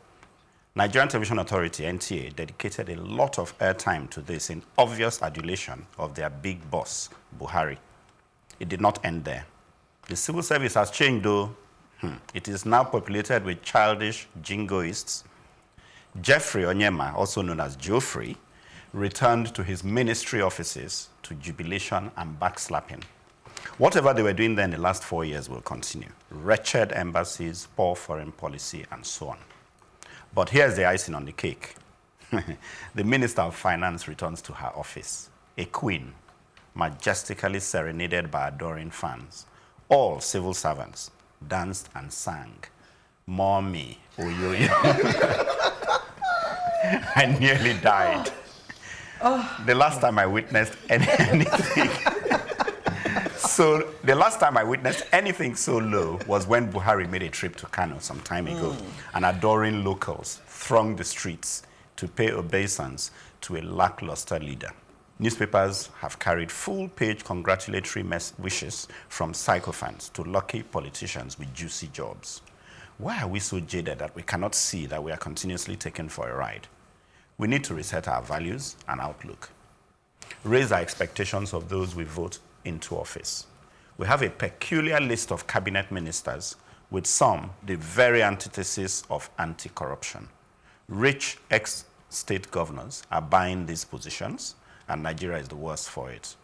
Nigerian Television Authority, NTA, dedicated a lot of airtime to this in obvious adulation of their big boss, Buhari. It did not end there. The civil service has changed, though. It is now populated with childish jingoists. Jeffrey Onyema, also known as Geoffrey, returned to his ministry offices to jubilation and backslapping. Whatever they were doing there in the last 4 years will continue. Wretched embassies, poor foreign policy, and so on. But here's the icing on the cake. The Minister of Finance returns to her office, a queen, majestically serenaded by adoring fans. All civil servants danced and sang, "Mommy, Oyoyo." I nearly died. The last time I witnessed anything so low was when Buhari made a trip to Kano some time ago, and adoring locals thronged the streets to pay obeisance to a lackluster leader. Newspapers have carried full-page congratulatory wishes from sycophants to lucky politicians with juicy jobs. Why are we so jaded that we cannot see that we are continuously taken for a ride? We need to reset our values and outlook. Raise our expectations of those we vote into office. We have a peculiar list of cabinet ministers, with some the very antithesis of anti-corruption. Rich ex-state governors are buying these positions, and Nigeria is the worst for it.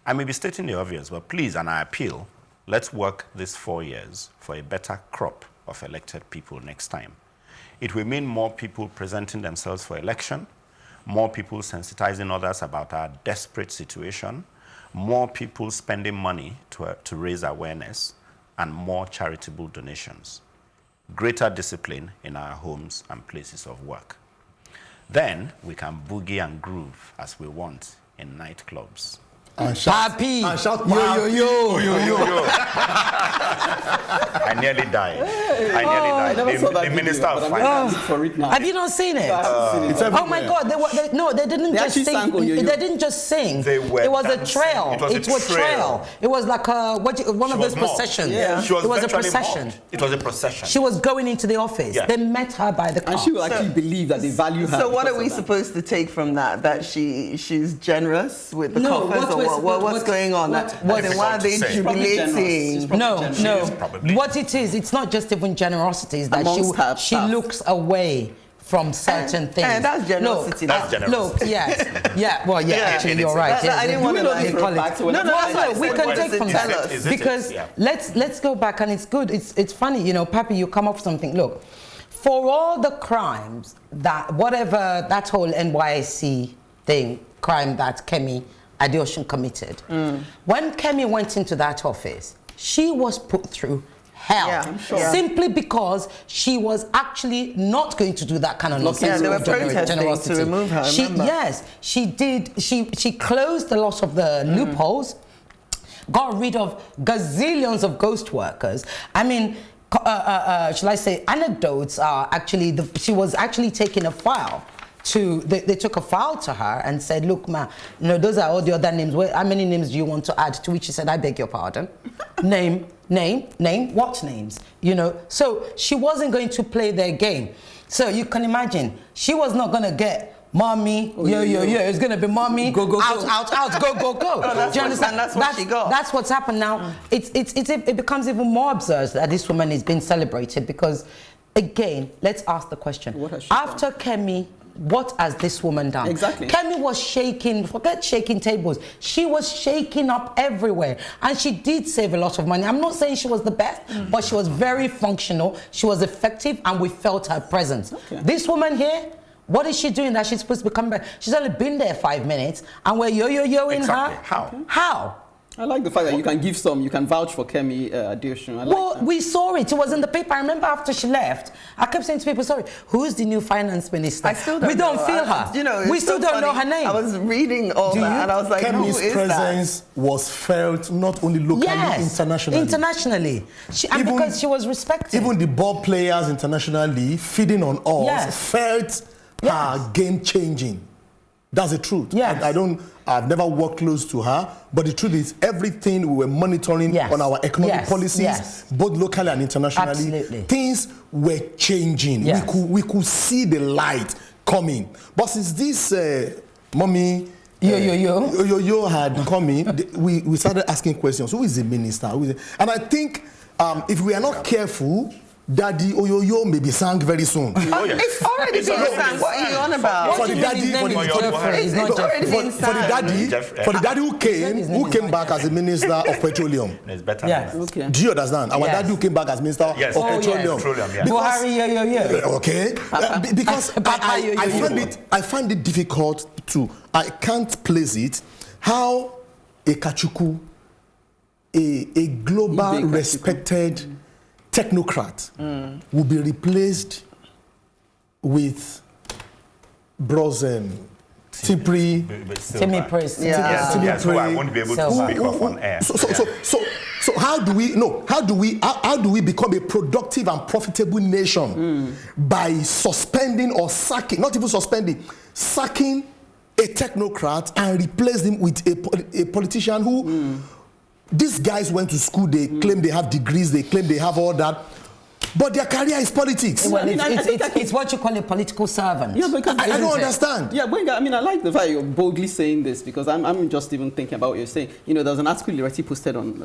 I may be stating the obvious, but please, and I appeal, let's work these 4 years for a better crop of elected people next time. It will mean more people presenting themselves for election, more people sensitizing others about our desperate situation, more people spending money to raise awareness, and more charitable donations. Greater discipline in our homes and places of work. Then we can boogie and groove as we want in nightclubs. And shout, Papi, and shout, yo. I nearly died. I never saw that the Minister video, of but I'm Finance. for it now. Have you not seen it? It's Oh my God! They didn't They just actually sang sing. Oyoyo. They didn't just sing. They were it was dancing. a trail. It was a trail. It was like one of those processions. Yeah. She was it was a virtually procession. mobbed. It was a procession. She was going into the office. Yeah. They met her by the car. And she will actually believe that they value her. So what because are we of that. supposed to take from that? That she's generous with the No, coffers, or what's going on? Why are they She's probably generous. jubilating? She's probably No, generous. no. probably. What it is, it's not just even generosity. It's that Amongst her she staff. looks away from certain things. And that's generosity. That's generosity. Look, yes. Yeah, well, yeah, actually, it you're is. right. I didn't want to know this like for a call it. fact, so No, when- that's what I we said. can What take is from it? that Tell us. Is it? because Yeah. let's go back, and it's good. It's funny, Papi, you come up with something. Look, for all the crimes that whatever that whole NYSC crime that Kemi Adeosun committed, when Kemi went into that office, she was put through hell, Yeah, I'm sure. simply because she was actually not going to do that kind of nonsense. they were of protesting generosity. to remove her, remember? Yes, she did. She closed a lot of the loopholes, got rid of gazillions of ghost workers. I mean, shall I say, anecdotes are actually, she was actually taking a file they took a file to her and said, look, ma, those are all the other names. How many names do you want to add? To which she said, I beg your pardon. Name, what names? So she wasn't going to play their game. So you can imagine, she was not going to get mommy, yo. It's going to be mommy, go, out, go. Oh, Do you understand? That's what she got. That's what's happened now. It becomes even more absurd that this woman is being celebrated because, again, let's ask the question. What has she After Kemi, what has this woman done? Exactly. Kemi was shaking, forget shaking tables. She was shaking up everywhere. And she did save a lot of money. I'm not saying she was the best, but she was very functional. She was effective, and we felt her presence. Okay. This woman here, what is she doing that she's supposed to be coming back? She's only been there 5 minutes, and we're yo-yo-yoing Exactly. her. How? How? I like the fact that you can give some, you can vouch for Kemi Adeosun. Well, we saw it. It was in the paper. I remember after she left, I kept saying to people, sorry, who's the new finance minister? I still don't We don't know. feel her. You know, we still don't know her name. I was reading all that and I was like, Kemi's who is presence was felt not only locally, internationally. Internationally. And because she was respected. Even the ball players internationally feeding on us felt her game-changing. That's the truth. Yes. I've never worked close to her, but the truth is everything we were monitoring on our economic policies, both locally and internationally, things were changing. Yes. We could see the light coming. But since this mommy Oyoyo had come in, we started asking questions. Who is the minister? And I think if we are not careful, Daddy Oyoyo may be sang very soon. Oh, yes. It's already been sang. What are you on about? For the daddy who came back as a minister of petroleum. It's better. Yes. Okay. Do you understand? Our daddy who came back as minister of petroleum. Okay. Because I find it difficult I can't place it how a Kachuku, a global respected technocrat will be replaced with Timmy Priest. Yes, who I won't be able to speak of on air. So how do we become a productive and profitable nation by suspending or sacking, not even suspending, sacking a technocrat and replace him with a politician who these guys went to school, they claim they have degrees, they claim they have all that, but their career is politics. Well, it's what you call a political servant. Yeah, because I don't understand. Yeah, Benga, I mean, I like the fact you're boldly saying this because I'm just even thinking about what you're saying. You know, there's an article IRETI posted on,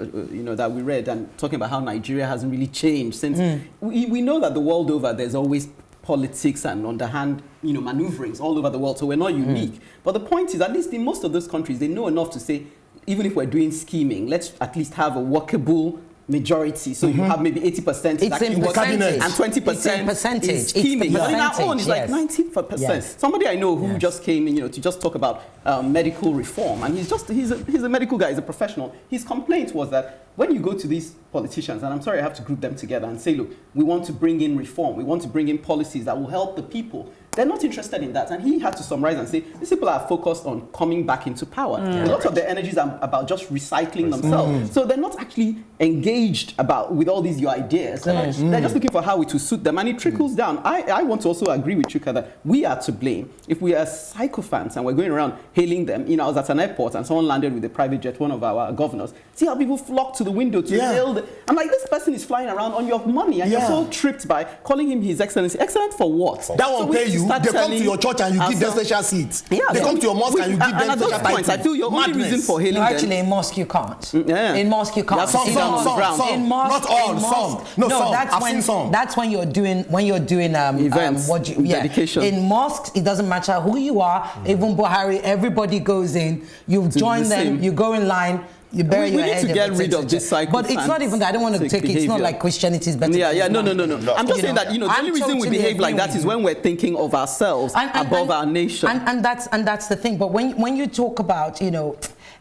that we read and talking about how Nigeria hasn't really changed since. We know that the world over, there's always politics and underhand, maneuverings all over the world, so we're not unique. But the point is, at least in most of those countries, they know enough to say, even if we're doing scheming, let's at least have a workable majority. So you have maybe 80% it's in percentage and 20% is scheming. But in our own, it's like 90%. Yes. Somebody I know who just came in, to just talk about medical reform, and he's a medical guy, he's a professional. His complaint was that when you go to these politicians, and I'm sorry I have to group them together and say, look, we want to bring in reform, we want to bring in policies that will help the people. They're not interested in that. And he had to summarize and say, these people are focused on coming back into power. A lot of their energies are about just recycling themselves. So they're not actually engaged with all these your ideas. They're just looking for how it will suit them. And it trickles down. I want to also agree with CHUKA that we are to blame. If we are sycophants and we're going around hailing them, I was at an airport and someone landed with a private jet, one of our governors. See how people flock to the window to hail them. I'm like, this person is flying around on your money and you're so tripped by calling him His Excellency. Excellent for what? That won't pay you. They come to your church and you give them special seats. They come to your mosque and you give them special titles. I feel your only reason for hailing them. Actually, in mosque you can't. In mosque you can't. Some. Not all. Some. No, I've seen some. That's when you're doing events, dedication. In mosques, it doesn't matter who you are. Even Buhari, everybody goes in. You join them. You go in line. You bury your head. We need to get rid of this cycle. But it's not even that. I don't want to take it. It's not like Christianity is better. No. I'm just saying that the only reason we behave like that is when we're thinking of ourselves above our nation. And that's the thing. But when you talk about,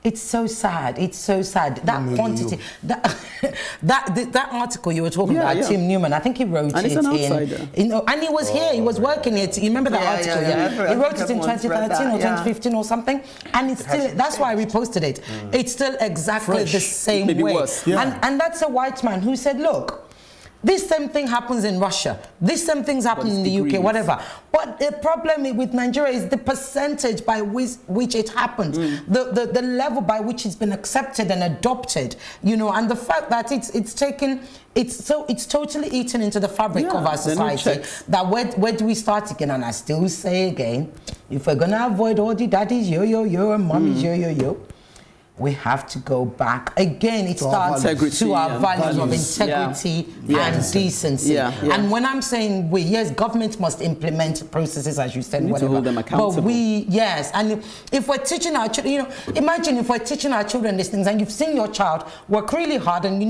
it's so sad. It's so sad. That quantity, that article you were talking about, Tim Newman, I think he wrote and it and he was here. He was working it. You remember that article? He wrote it in 2013 or 2015 or something, and it's still. That's why I reposted it. It's still exactly the same maybe way. Worse. And that's a white man who said, look, this same thing happens in Russia. This same thing's happening in the UK, whatever. But the problem with Nigeria is the percentage by which it happens, the level by which it's been accepted and adopted, and the fact that it's totally eaten into the fabric of our society. That where do we start again? And I still say again, if we're gonna avoid all the daddies yo and mommies yo, we have to go back again. It starts to our values of integrity and decency. And when I'm saying yes, government must implement processes, as you said, we need to hold them accountable. But and if we're teaching our children, imagine if we're teaching our children these things, and you've seen your child work really hard, and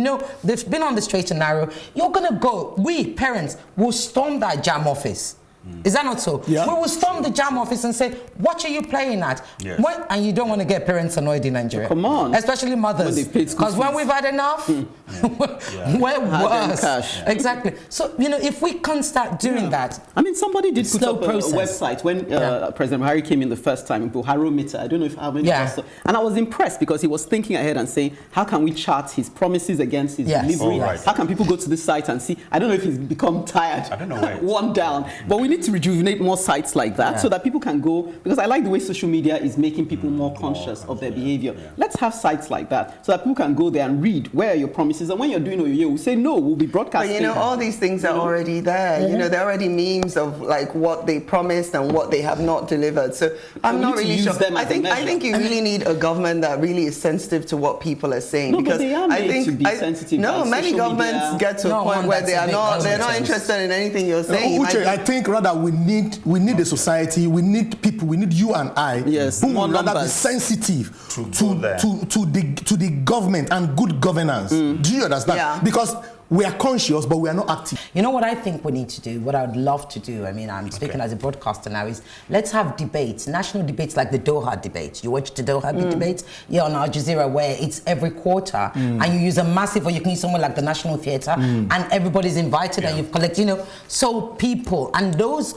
they've been on the straight and narrow. You're gonna go. We parents will storm that JAM office. Is that not so? Yeah. We will storm the JAM office and say, what are you playing at? Yes. And you don't want to get parents annoyed in Nigeria. Come on. Especially mothers. Because when we've had enough, we're worse. Cash. Exactly. So, if we can't start doing that. I mean, somebody did put Slow up process. a website when President Buhari came in the first time, Buhari-meter. I don't know if how many. And I was impressed because he was thinking ahead and saying, how can we chart his promises against his delivery? Right. How can people go to this site and see? I don't know if he's become tired. I don't know where. One down. But we need to rejuvenate more sites like that so that people can go, because I like the way social media is making people more conscious of their behavior. Let's have sites like that so that people can go there and read where are your promises. And when you're doing Oyoyo, we say no, we'll be broadcasting. But all these things are already there. There are already memes of like what they promised and what they have not delivered. So I'm not really sure. I think you really need a government that really is sensitive to what people are saying. No, because but they are made to be sensitive. No, many governments get to a point where they're not interested in anything you're saying. Uche, I think rather we need a society, we need people, we need you and I who will rather be sensitive to the government and good governance. Do you understand? Yeah. Because we are conscious, but we are not active. You know what I think we need to do, what I would love to do, I mean, I'm speaking as a broadcaster now, is let's have debates, national debates like the Doha debate. You watch the Doha debate? Yeah, on Al Jazeera, where it's every quarter, and you use a massive, or you can use somewhere like the National Theatre, and everybody's invited, and you've collected, so people, and those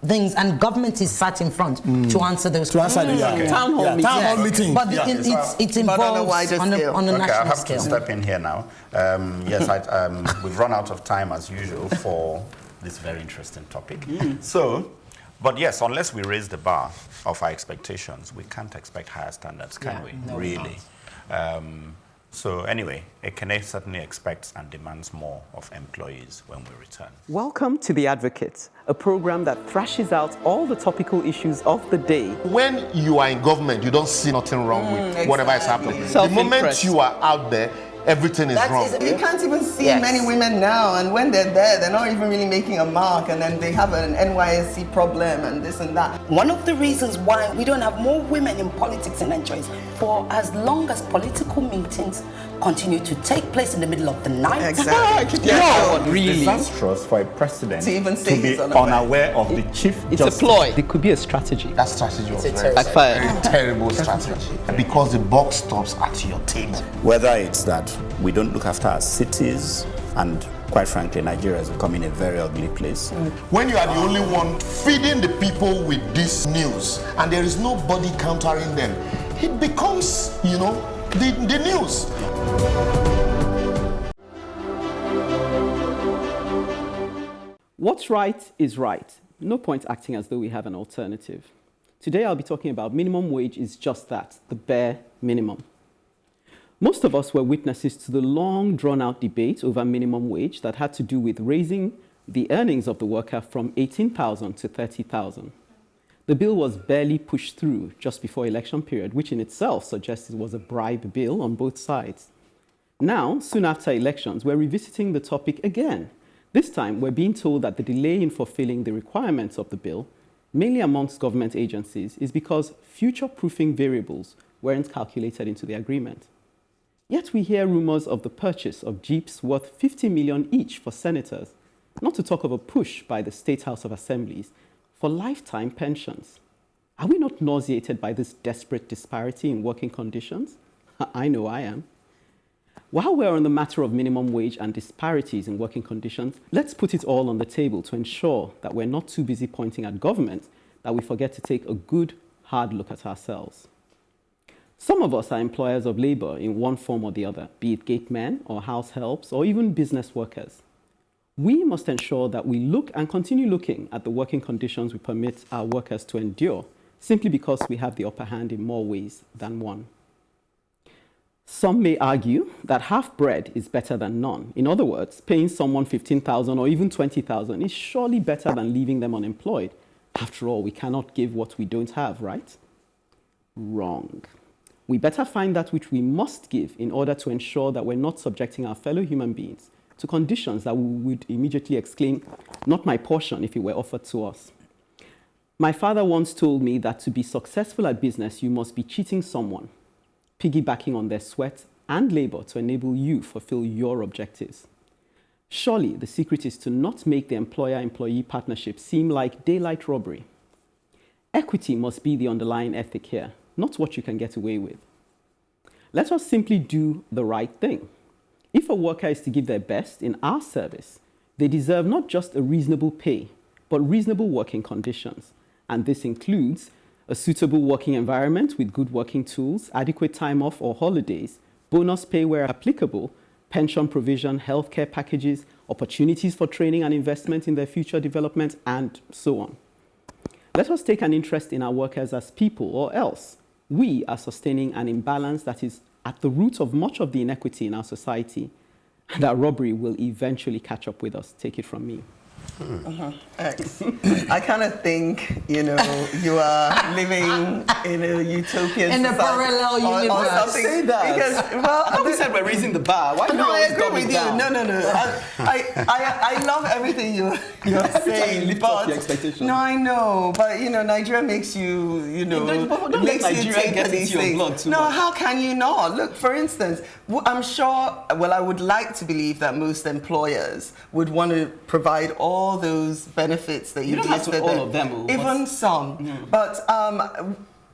things, and government is sat in front to answer those questions. Town hall meeting. But it's involved on a national I have scale. to step in here now. We've run out of time as usual for this very interesting topic. So, but yes, unless we raise the bar of our expectations, we can't expect higher standards, can we? No, really. So anyway, EKENE certainly expects and demands more of employees when we return. Welcome to The Advocate, a program that thrashes out all the topical issues of the day. When you are in government, you don't see nothing wrong with whatever is happening. The moment you are out there, everything is wrong. You can't even see many women now, and when they're there, they're not even really making a mark, and then they have an NYSC problem and this and that. One of the reasons why we don't have more women in politics in Nigeria is for as long as political meetings continue to take place in the middle of the night. Exactly. Really disastrous for a president to even say to be unaware of the chief It's justice. a ploy. It could be a strategy. That strategy was backfired. Terrible strategy. Because the buck stops at your table. Whether it's that we don't look after our cities, and quite frankly, Nigeria is becoming a very ugly place. When you are the only one feeding the people with this news, and there is nobody countering them, it becomes, the news. What's right is right. No point acting as though we have an alternative. Today I'll be talking about minimum wage is just that, the bare minimum. Most of us were witnesses to the long drawn-out debate over minimum wage that had to do with raising the earnings of the worker from 18,000 to 30,000. The bill was barely pushed through just before election period, which in itself suggests it was a bribe bill on both sides. Now, soon after elections, we're revisiting the topic again. This time, we're being told that the delay in fulfilling the requirements of the bill, mainly amongst government agencies, is because future-proofing variables weren't calculated into the agreement. Yet we hear rumors of the purchase of jeeps worth 50 million each for senators, not to talk of a push by the State House of Assemblies for lifetime pensions. Are we not nauseated by this desperate disparity in working conditions? I know I am. While we're on the matter of minimum wage and disparities in working conditions, let's put it all on the table to ensure that we're not too busy pointing at government that we forget to take a good, hard look at ourselves. Some of us are employers of labor in one form or the other, be it gatemen or house helps or even business workers. We must ensure that we look and continue looking at the working conditions we permit our workers to endure, simply because we have the upper hand in more ways than one. Some may argue that half bread is better than none. In other words, paying someone 15,000 or even 20,000 is surely better than leaving them unemployed. After all, we cannot give what we don't have, right? Wrong. We better find that which we must give in order to ensure that we're not subjecting our fellow human beings to conditions that we would immediately exclaim, "Not my portion," if it were offered to us. My father once told me that to be successful at business, you must be cheating someone, piggybacking on their sweat and labor to enable you fulfill your objectives. Surely the secret is to not make the employer-employee partnership seem like daylight robbery. Equity must be the underlying ethic here, not what you can get away with. Let us simply do the right thing. If a worker is to give their best in our service, they deserve not just a reasonable pay, but reasonable working conditions. And this includes a suitable working environment with good working tools, adequate time off or holidays, bonus pay where applicable, pension provision, healthcare packages, opportunities for training and investment in their future development, and so on. Let us take an interest in our workers as people, or else we are sustaining an imbalance that is at the root of much of the inequity in our society, and that robbery will eventually catch up with us. Take it from me. I kind of think, you are living in a utopian in society. a parallel universe. Or something. Say that. Because, well, I thought we said we're raising the bar. Why do you I always agree dumb with it you. down? No. I love everything you're saying. lift up your expectations. No, I know, but Nigeria makes you, don't makes let you Nigeria take get these into your things. blood too No, much. how can you not? Look, for instance, I'm sure. Well, I would like to believe that most employers would want to provide all those benefits that You don't have to listed all there. of them. Even some. But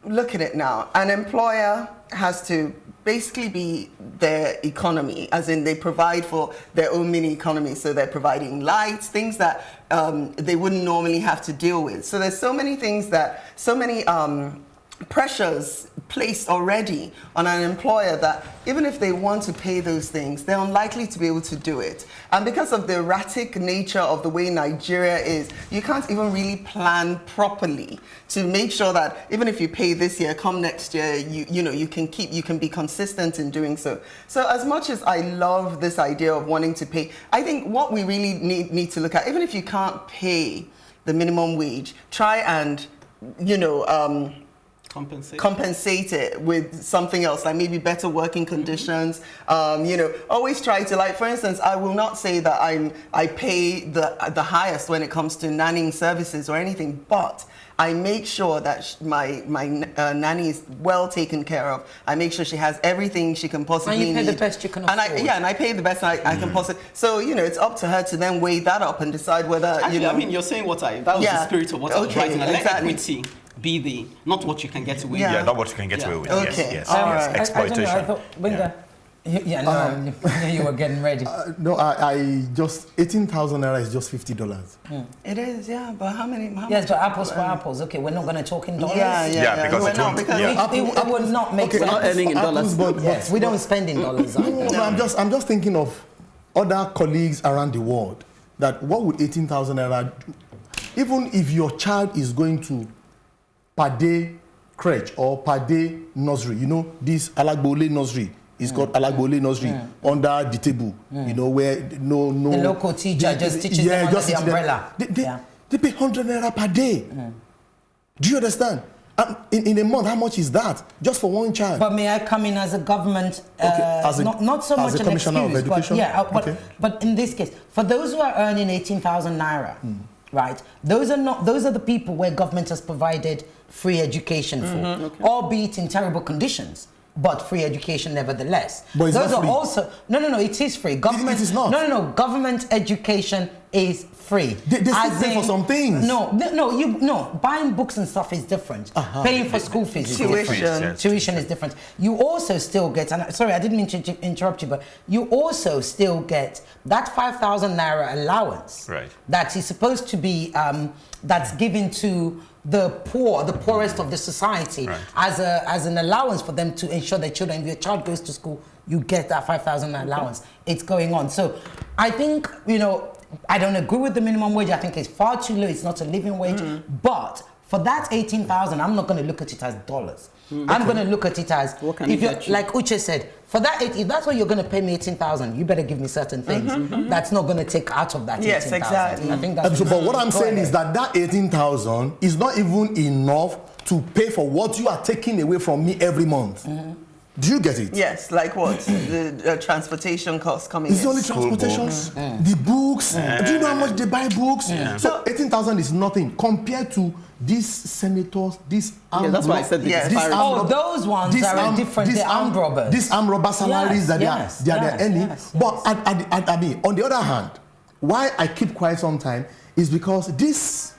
look at it now. An employer has to basically be their economy, as in they provide for their own mini economy. So they're providing lights, things that they wouldn't normally have to deal with. So there's so many things that, so many pressures placed already on an employer that even if they want to pay those things, they're unlikely to be able to do it. And because of the erratic nature of the way Nigeria is, you can't even really plan properly to make sure that even if you pay this year, come next year, you can be consistent in doing so. So as much as I love this idea of wanting to pay, I think what we really need to look at, even if you can't pay the minimum wage, try and, compensate it with something else, like maybe better working conditions. Always try to, like, for instance, I will not say that I pay the highest when it comes to nannying services or anything, but I make sure that my nanny is well taken care of. I make sure she has everything she can possibly need. And you pay the best you can afford. And I pay the best I can possibly. So, it's up to her to then weigh that up and decide whether, Actually, you're saying that was the spirit of what I was writing. Let equity be the, not what you can get away with. Yeah, not what you can get away with. Okay. Yes. Right. Exploitation. I thought, you were getting ready. I just 18,000 naira is just $50. It is, yeah. But how many? Yes, but apples for apples. Okay, we're not going to talk in dollars. Yeah. Because it won't. It would not make sense. Not earning in dollars. Yes, we don't spend in dollars. No, I'm just thinking of other colleagues around the world. That what would 18,000 naira do? Even if your child is going to per day crèche or per day nursery, this Alagbole nursery is called Alagbole nursery under the table, where no the local teacher just teaches them under the umbrella. They pay 100 naira per day. Do you understand? In a month, how much is that just for one child? But may I come in as a government, not so much an excuse, but in this case, for those who are earning 18,000 naira, right? Those are the people where government has provided free education for, albeit in terrible conditions, but free education nevertheless. But it's those not are free. Also no, it is free. Government it is not. No, government education is free. They still pay for some things. No, buying books and stuff is different. Paying for school fees is different. Tuition is different. You also still get, and sorry, I didn't mean to interrupt you, but you also still get that 5,000 naira allowance that is supposed to be that's given to the poor, the poorest of the society, as an allowance for them to ensure their children, if your child goes to school, you get that 5,000 allowance. It's going on. So I think, I don't agree with the minimum wage. I think it's far too low. It's not a living wage. But for that 18,000, I'm not going to look at it as dollars. I'm going to look at it as, if you're, like Uche said, for that, if that's what you're going to pay me 18,000, you better give me certain things. That's not going to take out of that 18,000. Yes, exactly. I think that's but what I'm saying is that 18,000 is not even enough to pay for what you are taking away from me every month. Do you get it? Yes, like what? The transportation costs coming It's in. only transportation, the books. Do you know how much they buy books? So 18,000 is nothing compared to these senators, these armed that's why I said those ones are different. They're armed robbers. These armed robber salaries that they are earning. But I mean, on the other hand, why I keep quiet sometimes is because this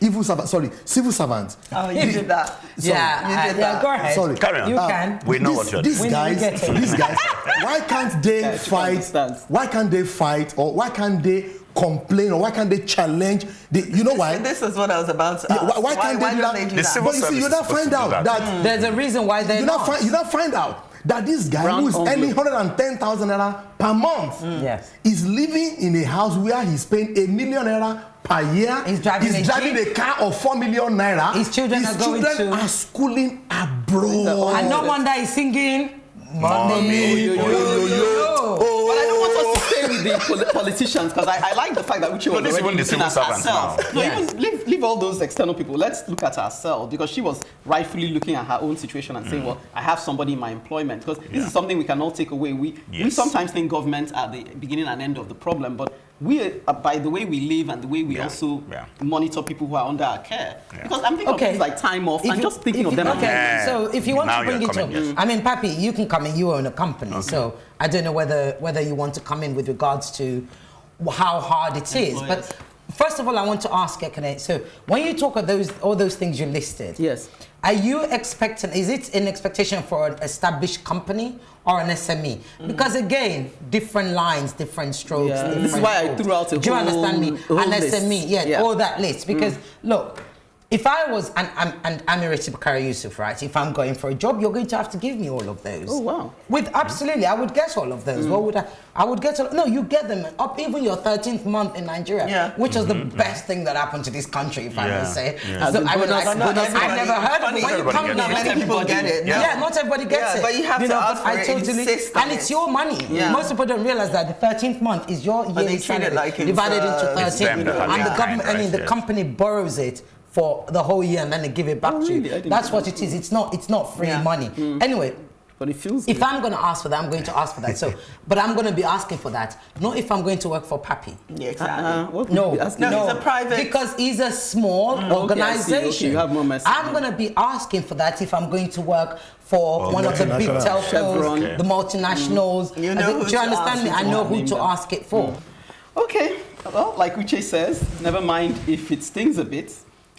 civil servants. Oh, you did that. Sorry. Yeah, go ahead. Sorry. Carry on. You can. We know what you're doing. These guys, why can't they fight? Why can't they fight, or why can't they complain, or why can't they challenge? You know why? This is what I was about to ask. Why can't they do that? But you see, you not find out that there's a reason why they're not. You not find out that this guy who is earning 110,000 naira per month is living in a house where he's paying $1 million per year. He's driving a car of 4 million naira. His children are schooling abroad. And no wonder he's singing Mommy, Oyoyo. But I don't want us to stay with the politicians, because I like the fact that Uche was already looking at herself. No, even leave all those external people. Let's look at ourselves, because she was rightfully looking at her own situation and saying, well, I have somebody in my employment. Because this is something we can all take away. We sometimes think government are the beginning and end of the problem, but we, by the way we live and the way we also monitor people who are under our care. Because I'm thinking of things like time off, and just thinking of them. So if you want to bring it up, I mean, Papi, you can come in, you own a company, so I don't know whether you want to come in with regards to how hard it is. But first of all, I want to ask EKENE, so when you talk of all those things you listed, are you expecting, is it an expectation for an established company or an SME? Because again, different lines, different strokes. Different this is why I threw out a Do you understand me? An list. SME, all that list. Because look, if I was an IRETI Yusuf, right? If I'm going for a job, you're going to have to give me all of those. Oh wow! Absolutely, I would get all of those. What would I would get all. No, you get them up even your 13th month in Nigeria, which was the best thing that happened to this country, if I may say. So I never heard of it. When you come, not many people get it. Not everybody gets it. But you have to ask for it. And it's your money. Most people don't realize that the 13th month is your yearly salary divided into 13, and the government, the company borrows it for the whole year and then they give it back to you. That's what it is. It's not free money. Anyway, but it feels if I'm going to ask for that, I'm going to ask for that. So, but I'm going to be asking for that, not if I'm going to work for Papi. Yeah, exactly. No, it's a private. Because he's a small organization. You have more message. I'm going to be asking for that if I'm going to work for one of the big telcos, the multinationals. Do you understand me? I know who to ask it for. Okay. Well, like Uche says, never mind if it stings a bit.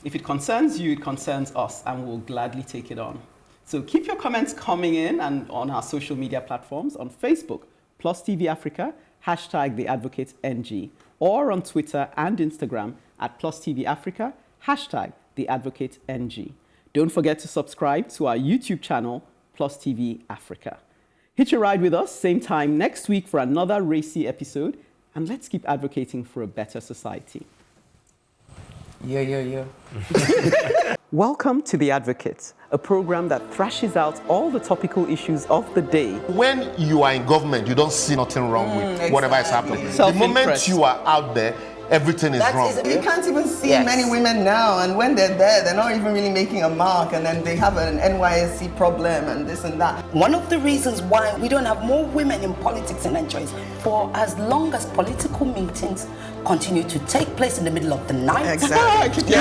If it concerns you, it concerns us, and we'll gladly take it on. So keep your comments coming in and on our social media platforms on Facebook, Plus TV Africa, #TheAdvocateNG, or on Twitter and Instagram at Plus TV Africa, #TheAdvocateNG. Don't forget to subscribe to our YouTube channel, Plus TV Africa. Hitch a ride with us, same time next week for another racy episode, and let's keep advocating for a better society. Welcome to The Advocate, a program that thrashes out all the topical issues of the day. When you are in government, you don't see nothing wrong with whatever is happening. The moment you are out there, everything is wrong. You can't even see many women now, and when they're there, they're not even really making a mark, and then they have an NYSC problem and this and that. One of the reasons why we don't have more women in politics in Nigeria is for as long as political meetings continue to take place in the middle of the night. Exactly.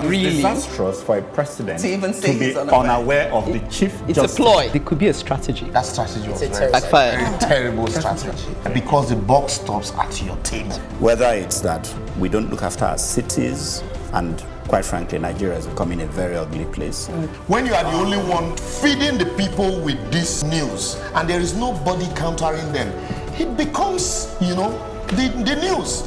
Really disastrous for a president to even say to be unaware of the chief justice. It's a ploy. It could be a strategy. That strategy was very terrible strategy. Because the buck stops at your table. Whether it's that we don't look after our cities, and quite frankly, Nigeria is becoming a very ugly place. When you are the only one feeding the people with this news, and there is nobody countering them, it becomes, the news.